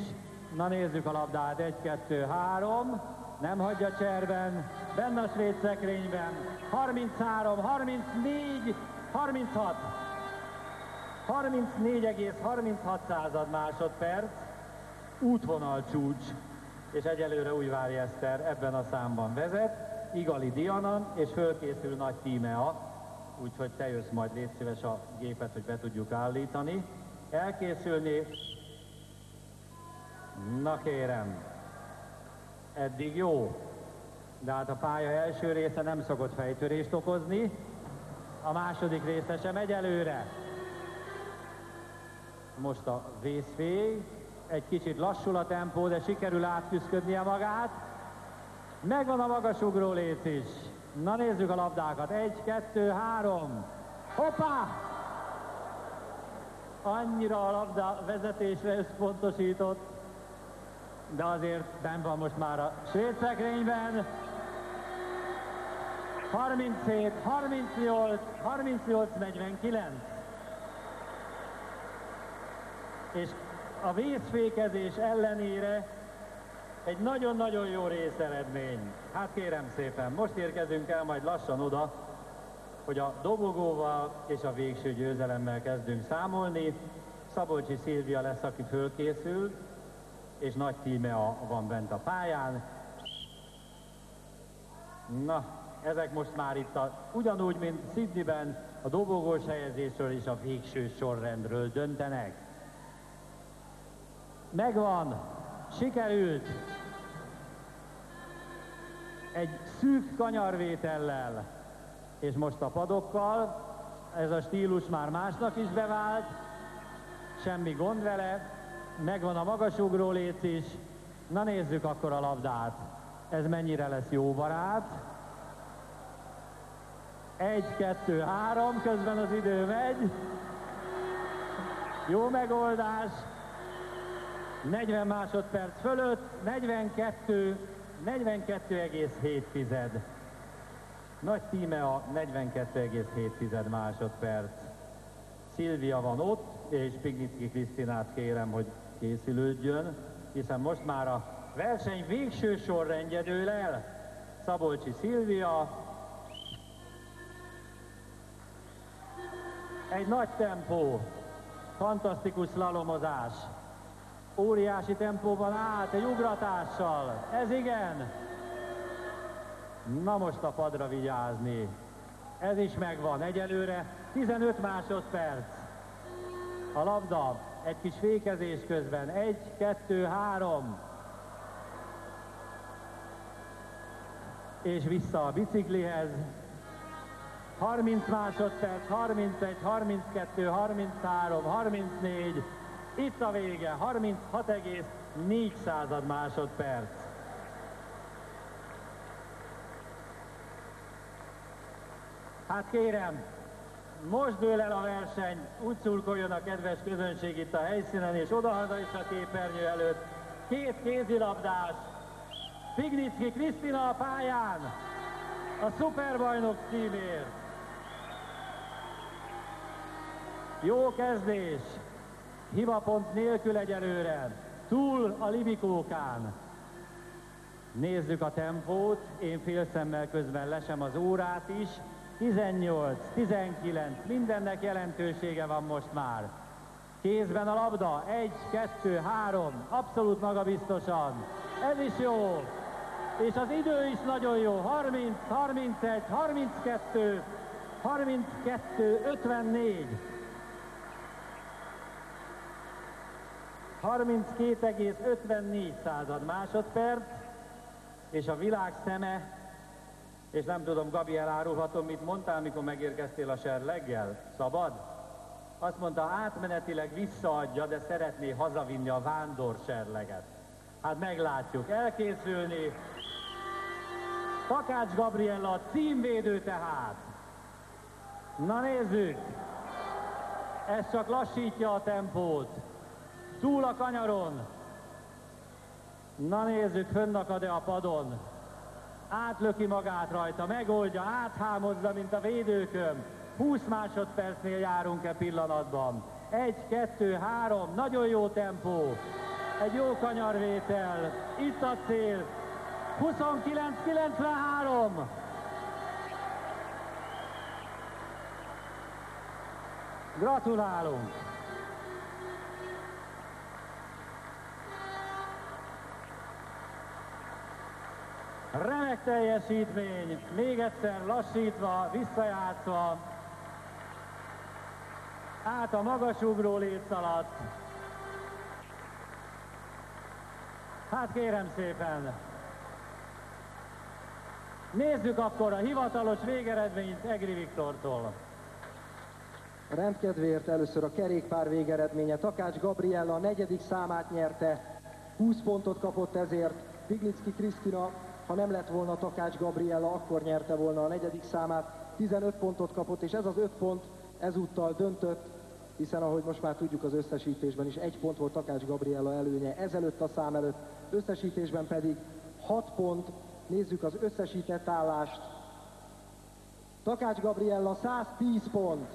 Na nézzük a labdát. 1, 2, 3. Nem hagyja cserben. Benne a svéd szekrényben. 33, 34, 36. 34,36 másodperc. Útvonal csúcs. És egyelőre Újvári Eszter ebben a számban vezet. Igali Diana, és fölkészül Nagy Tímea. Úgyhogy te jössz majd, légy szíves a gépet, hogy be tudjuk állítani. Elkészülni. Na kérem. Eddig jó. De hát a pálya első része nem szokott fejtörést okozni. A második része sem megy előre. Most a vészfély. Egy kicsit lassul a tempó, de sikerül átküszködnie magát. Megvan a magasugró léc is. Na nézzük a labdákat. 1, 2, 3. Hoppá! Annyira a labda vezetésre összpontosított, de azért benn van most már a svéd szekrényben. 37, 38, 38, 49. És a vészfékezés ellenére Egy nagyon-nagyon jó részeredmény. Hát kérem szépen, most érkezünk el majd lassan oda, hogy a dobogóval és a végső győzelemmel kezdünk számolni. Szabolcsi Szilvia lesz, aki fölkészül, és Nagy Tímea van bent a pályán. Na, ezek most már itt ugyanúgy, mint Sydneyben, a dobogós helyezésről és a végső sorrendről döntenek. Megvan, sikerült egy szűk kanyarvétellel, és most a padokkal, ez a stílus már másnak is bevált, semmi gond vele, megvan a magasugró léc is. Na nézzük akkor a labdát, ez mennyire lesz jó barát. 1, 2, 3, közben az idő megy. Jó megoldás. 40 másodperc fölött, 42,7. Nagy Tímea 42,7 másodperc. Szilvia van ott, és Pignicki Krisztinát kérem, hogy készülődjön, hiszen most már a verseny végső sorrendje dől el. Szabolcsi Szilvia. Egy nagy tempó, fantasztikus szlalomozás. Óriási tempóban át, egy ugratással. Ez igen. Na most a padra vigyázni. Ez is megvan egyelőre. 15 másodperc. A labda egy kis fékezés közben. 1, 2, 3. És vissza a biciklihez. 30 másodperc, 31, 32, 33, 34. Itt a vége, 36,4 másodperc. Hát kérem, most dől el a verseny, úgy szurkoljon a kedves közönség itt a helyszínen, és odahaza is a képernyő előtt. 2 kézilabdás, Pignicki Krisztina a pályán, a szuperbajnok címért. Jó kezdés, hibapont nélkül egyelőre, túl a libikókán. Nézzük a tempót, én félszemmel közben lesem az órát is. 18, 19, mindennek jelentősége van most már. Kézben a labda, 1, 2, 3, abszolút magabiztosan. Ez is jó, és az idő is nagyon jó, 30, 31, 32, 32, 54. 32,54 másodperc, és a világ szeme, és nem tudom, Gabi, elárulhatom, mit mondtál, mikor megérkeztél a serleggel? Szabad? Azt mondta, átmenetileg visszaadja, de szeretné hazavinni a vándor serleget. Hát meglátjuk, elkészülni. Takács Gabriella, címvédő tehát. Na nézzük, ez csak lassítja a tempót. Túl a kanyaron. Na nézzük, fönnakad-e a padon. Átlöki magát rajta, megoldja, áthámozza, mint a védőköm. 20 másodpercnél járunk-e pillanatban. 1, 2, 3, nagyon jó tempó. Egy jó kanyarvétel. Itt a cél. 29,93. Gratulálunk! Remek teljesítmény, még egyszer lassítva, visszajátszva, át a magasugró léc alatt. Hát kérem szépen, nézzük akkor a hivatalos végeredményt Egri Viktortól. A rendkedvéért először a kerékpár végeredménye. Takács Gabriella a 4. számát nyerte, 20 pontot kapott ezért. Pignicki Krisztina, ha nem lett volna Takács Gabriella, akkor nyerte volna a 4. számát, 15 pontot kapott, és ez az 5 pont ezúttal döntött, hiszen ahogy most már tudjuk, az összesítésben is 1 pont volt Takács Gabriella előnye ezelőtt a szám előtt, összesítésben pedig 6 pont. Nézzük az összesített állást. Takács Gabriella 110 pont.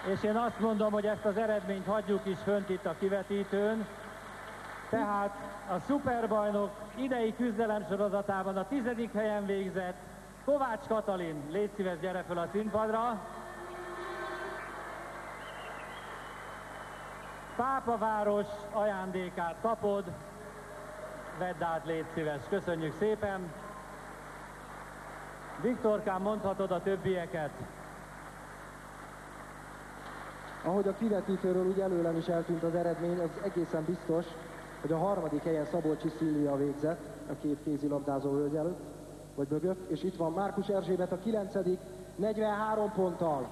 És én azt mondom, hogy ezt az eredményt hagyjuk is fönt itt a kivetítőn. Tehát a szuperbajnok idei küzdelem sorozatában a 10. helyen végzett Kovács Katalin, légy szíves, gyere föl a színpadra. Pápaváros ajándékát kapod, vedd át, légy szíves, köszönjük szépen. Viktorkám, mondhatod a többieket. Ahogy a kivetítőről úgy előlem is eltűnt az eredmény, az egészen biztos, hogy a 3. helyen Szabolcsi Szilvia végzett a 2 kézilabdázó hölgy előtt, vagy mögött, és itt van Márkus Erzsébet a 9. 43 ponttal.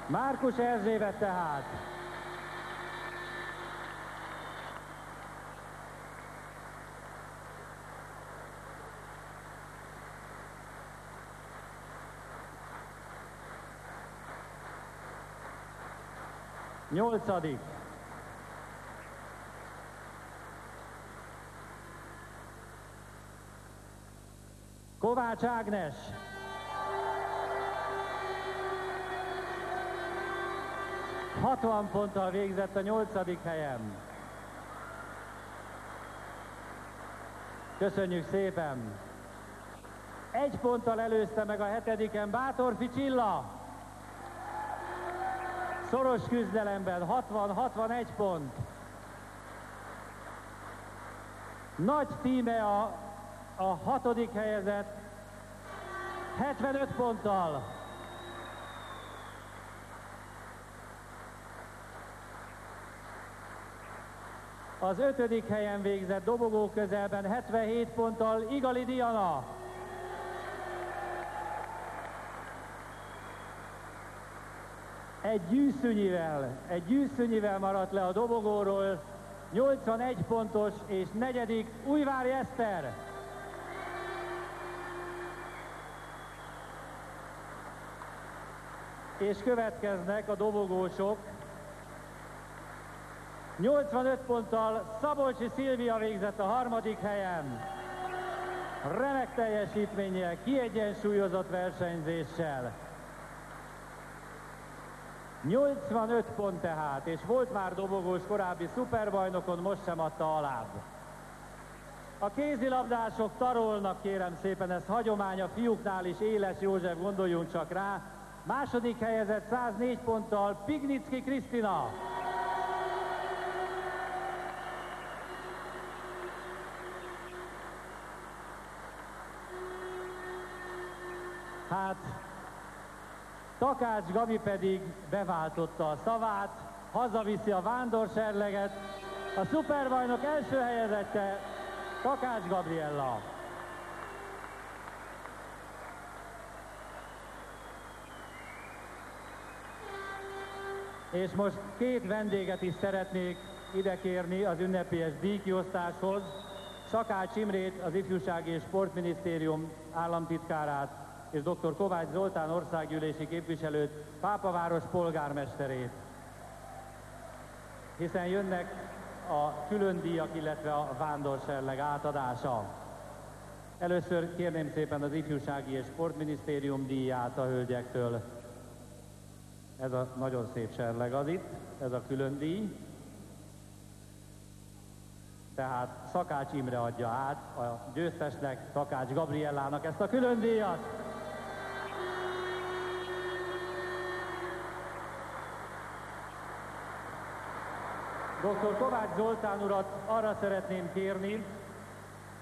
Márkus Erzsébet tehát. Nyolcadik. Kovács Ágnes. ...60 ponttal végzett a 8. helyen. Köszönjük szépen. 1 ponttal előzte meg a 7-en Bátorfi Csilla. Szoros küzdelemben 60-61 pont. Nagy tíme a 6. helyezett 75 ponttal. Az 5. helyen végzett dobogó közelben 77 ponttal Igali Diana. Egy gyűszűnyivel maradt le a dobogóról, 81 pontos, és 4. Újvári Eszter. És következnek a dobogósok. 85 ponttal Szabolcsi Szilvia végzett a 3. helyen. Remek teljesítménnyel, kiegyensúlyozott versenyzéssel. 85 pont tehát, és volt már dobogós korábbi szuperbajnokon, most sem adta alább. A kézilabdások tarolnak, kérem szépen, ez hagyomány, a fiúknál is, Éles József, gondoljunk csak rá. 2. helyezett 104 ponttal Pignicki Krisztina. Hát, Takács Gabi pedig beváltotta a szavát, hazaviszi a vándorserleget. A szuperbajnok első helyezette Takács Gabriella. És most 2 vendéget is szeretnék ide kérni az ünnepélyes díjkiosztáshoz. Szakács Imrét, az Ifjúsági és Sportminisztérium államtitkárát, és dr. Kovács Zoltán országgyűlési képviselőt, Pápaváros polgármesterét. Hiszen jönnek a különdíjak, illetve a vándorserleg átadása. Először kérném szépen az Ifjúsági és Sportminisztérium díját a hölgyektől. Ez a nagyon szép serleg az itt, ez a különdíj. Tehát Szakács Imre adja át a győztesnek, Takács Gabriellának ezt a különdíjat. Dr. Kovács Zoltán urat arra szeretném kérni,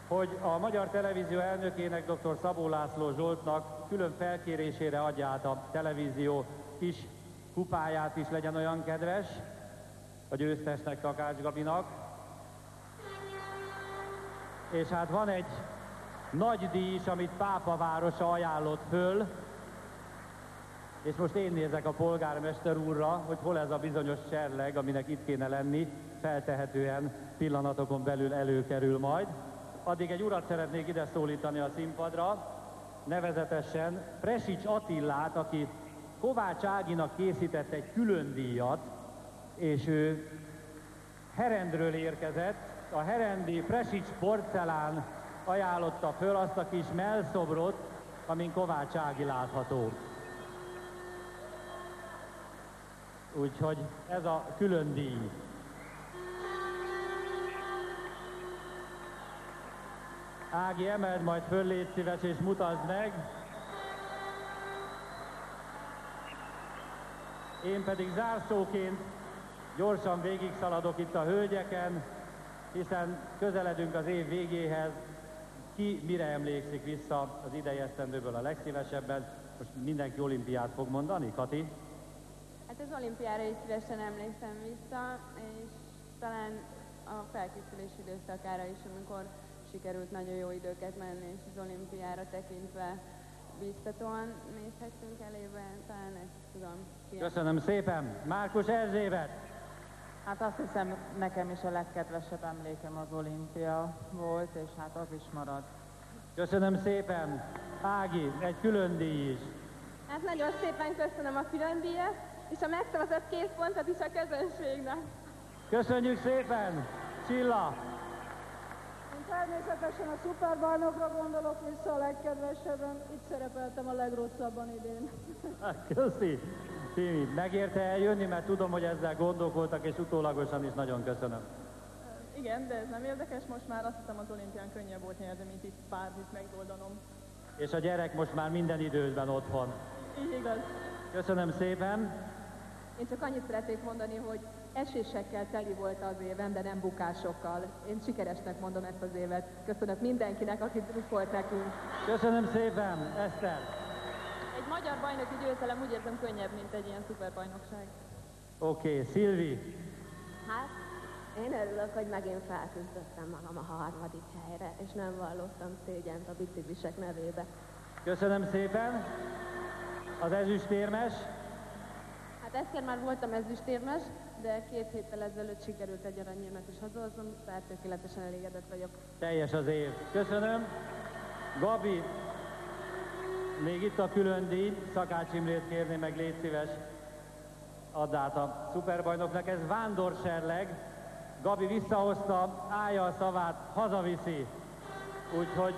hogy a Magyar Televízió elnökének, dr. Szabó László Zsoltnak külön felkérésére adja át a televízió kis kupáját is, legyen olyan kedves, a győztesnek, Takács Gabinak. És hát van egy nagy díj is, amit Pápavárosa ajánlott föl, és most én nézek a polgármester úrra, hogy hol ez a bizonyos serleg, aminek itt kéne lenni, feltehetően pillanatokon belül előkerül majd. Addig egy urat szeretnék ide szólítani a színpadra, nevezetesen Presics Attillát, aki Kovács Áginak készített egy külön díjat, és ő Herendről érkezett. A herendi Presics porcelán ajánlotta föl azt a kis mellszobrot, amin Kovács Ági látható. Úgyhogy ez a külön díj. Ági, emeld majd föl, légy szíves, és mutasd meg. Én pedig zárszóként gyorsan végigszaladok itt a hölgyeken, hiszen közeledünk az év végéhez. Ki mire emlékszik vissza az idei esztendőből a legszívesebben? Most mindenki olimpiát fog mondani, Kati? Hát az olimpiára is szívesen emlékszem vissza, és talán a felkészülés időszakára is, amikor sikerült nagyon jó időket menni, és az olimpiára tekintve biztatóan nézhettünk elébe, talán ezt tudom. Köszönöm szépen. Márkus Erzsébet! Hát azt hiszem, nekem is a legkedvesebb emlékem az olimpia volt, és hát az is marad. Köszönöm szépen. Ági, egy külön díj is. Hát nagyon szépen köszönöm a külön díjat, és a megszavazott 2 pontot is a közönségnek. Köszönjük szépen. Csilla! Én természetesen a szuperbajnokra gondolok vissza a legkedvesebben, itt szerepeltem a legrosszabban idén. Köszi. Timi, megérte eljönni, mert tudom, hogy ezzel gondolkodtak, és utólagosan is nagyon köszönöm. Igen, de ez nem érdekes, most már azt hiszem az olimpián könnyebb volt nyerni, mint itt Párizsit megoldanom. És a gyerek most már minden időben otthon. Így igaz. Köszönöm szépen. Én csak annyit szeretnék mondani, hogy esésekkel teli volt az évem, de nem bukásokkal. Én sikeresnek mondom ezt az évet. Köszönök mindenkinek, aki drukkolt nekünk. Köszönöm szépen, Eszter. Egy magyar bajnoki győzelem úgy érzem könnyebb, mint egy ilyen szuperbajnokság. Oké, Szilvi. Hát, én örülök, hogy megint felküzdöttem magam a 3. helyre, és nem vallottam szégyent a biciklisek nevébe. Köszönöm szépen. Az ezüstérmes. Hát egyszer már voltam ezüstérmes, de 2 héttel ezelőtt sikerült egy aranyérmet is hazahoznom, tehát tökéletesen elégedett vagyok. Teljes az év. Köszönöm. Gabi, még itt a külön díj. Szakács Imrét kérném meg, légy szíves, add át a szuperbajnoknak. Ez vándorserleg. Gabi visszahozta, állja a szavát, hazaviszi. Úgyhogy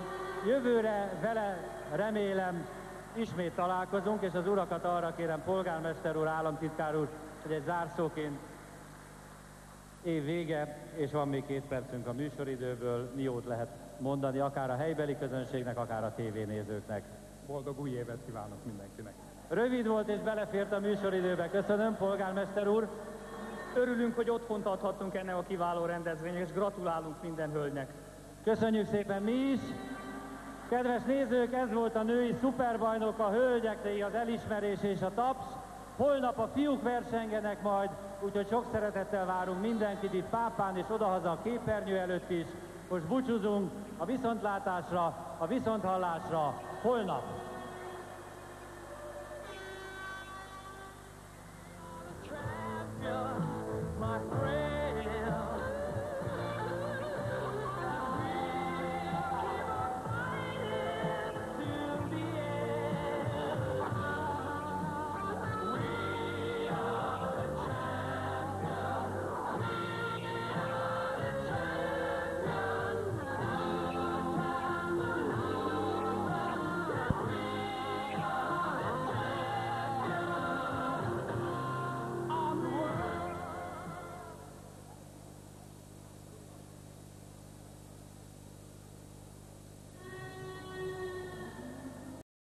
jövőre vele remélem ismét találkozunk, és az urakat arra kérem, polgármester úr, államtitkár úr, hogy egy zárszóként év vége, és van még 2 percünk a műsoridőből, mi jót lehet mondani, akár a helybeli közönségnek, akár a tévénézőknek. Boldog új évet kívánok mindenkinek! Rövid volt és belefért a műsoridőbe. Köszönöm, polgármester úr! Örülünk, hogy otthont adhattunk ennek a kiváló rendezvénynek, és gratulálunk minden hölgynek. Köszönjük szépen mi is! Kedves nézők, ez volt a női szuperbajnok, a hölgyeknél az elismerés és a taps. Holnap a fiúk versengenek majd, úgyhogy sok szeretettel várunk mindenkit itt Pápán és odahaza a képernyő előtt is. Most búcsúzunk, a viszontlátásra, a viszonthallásra holnap!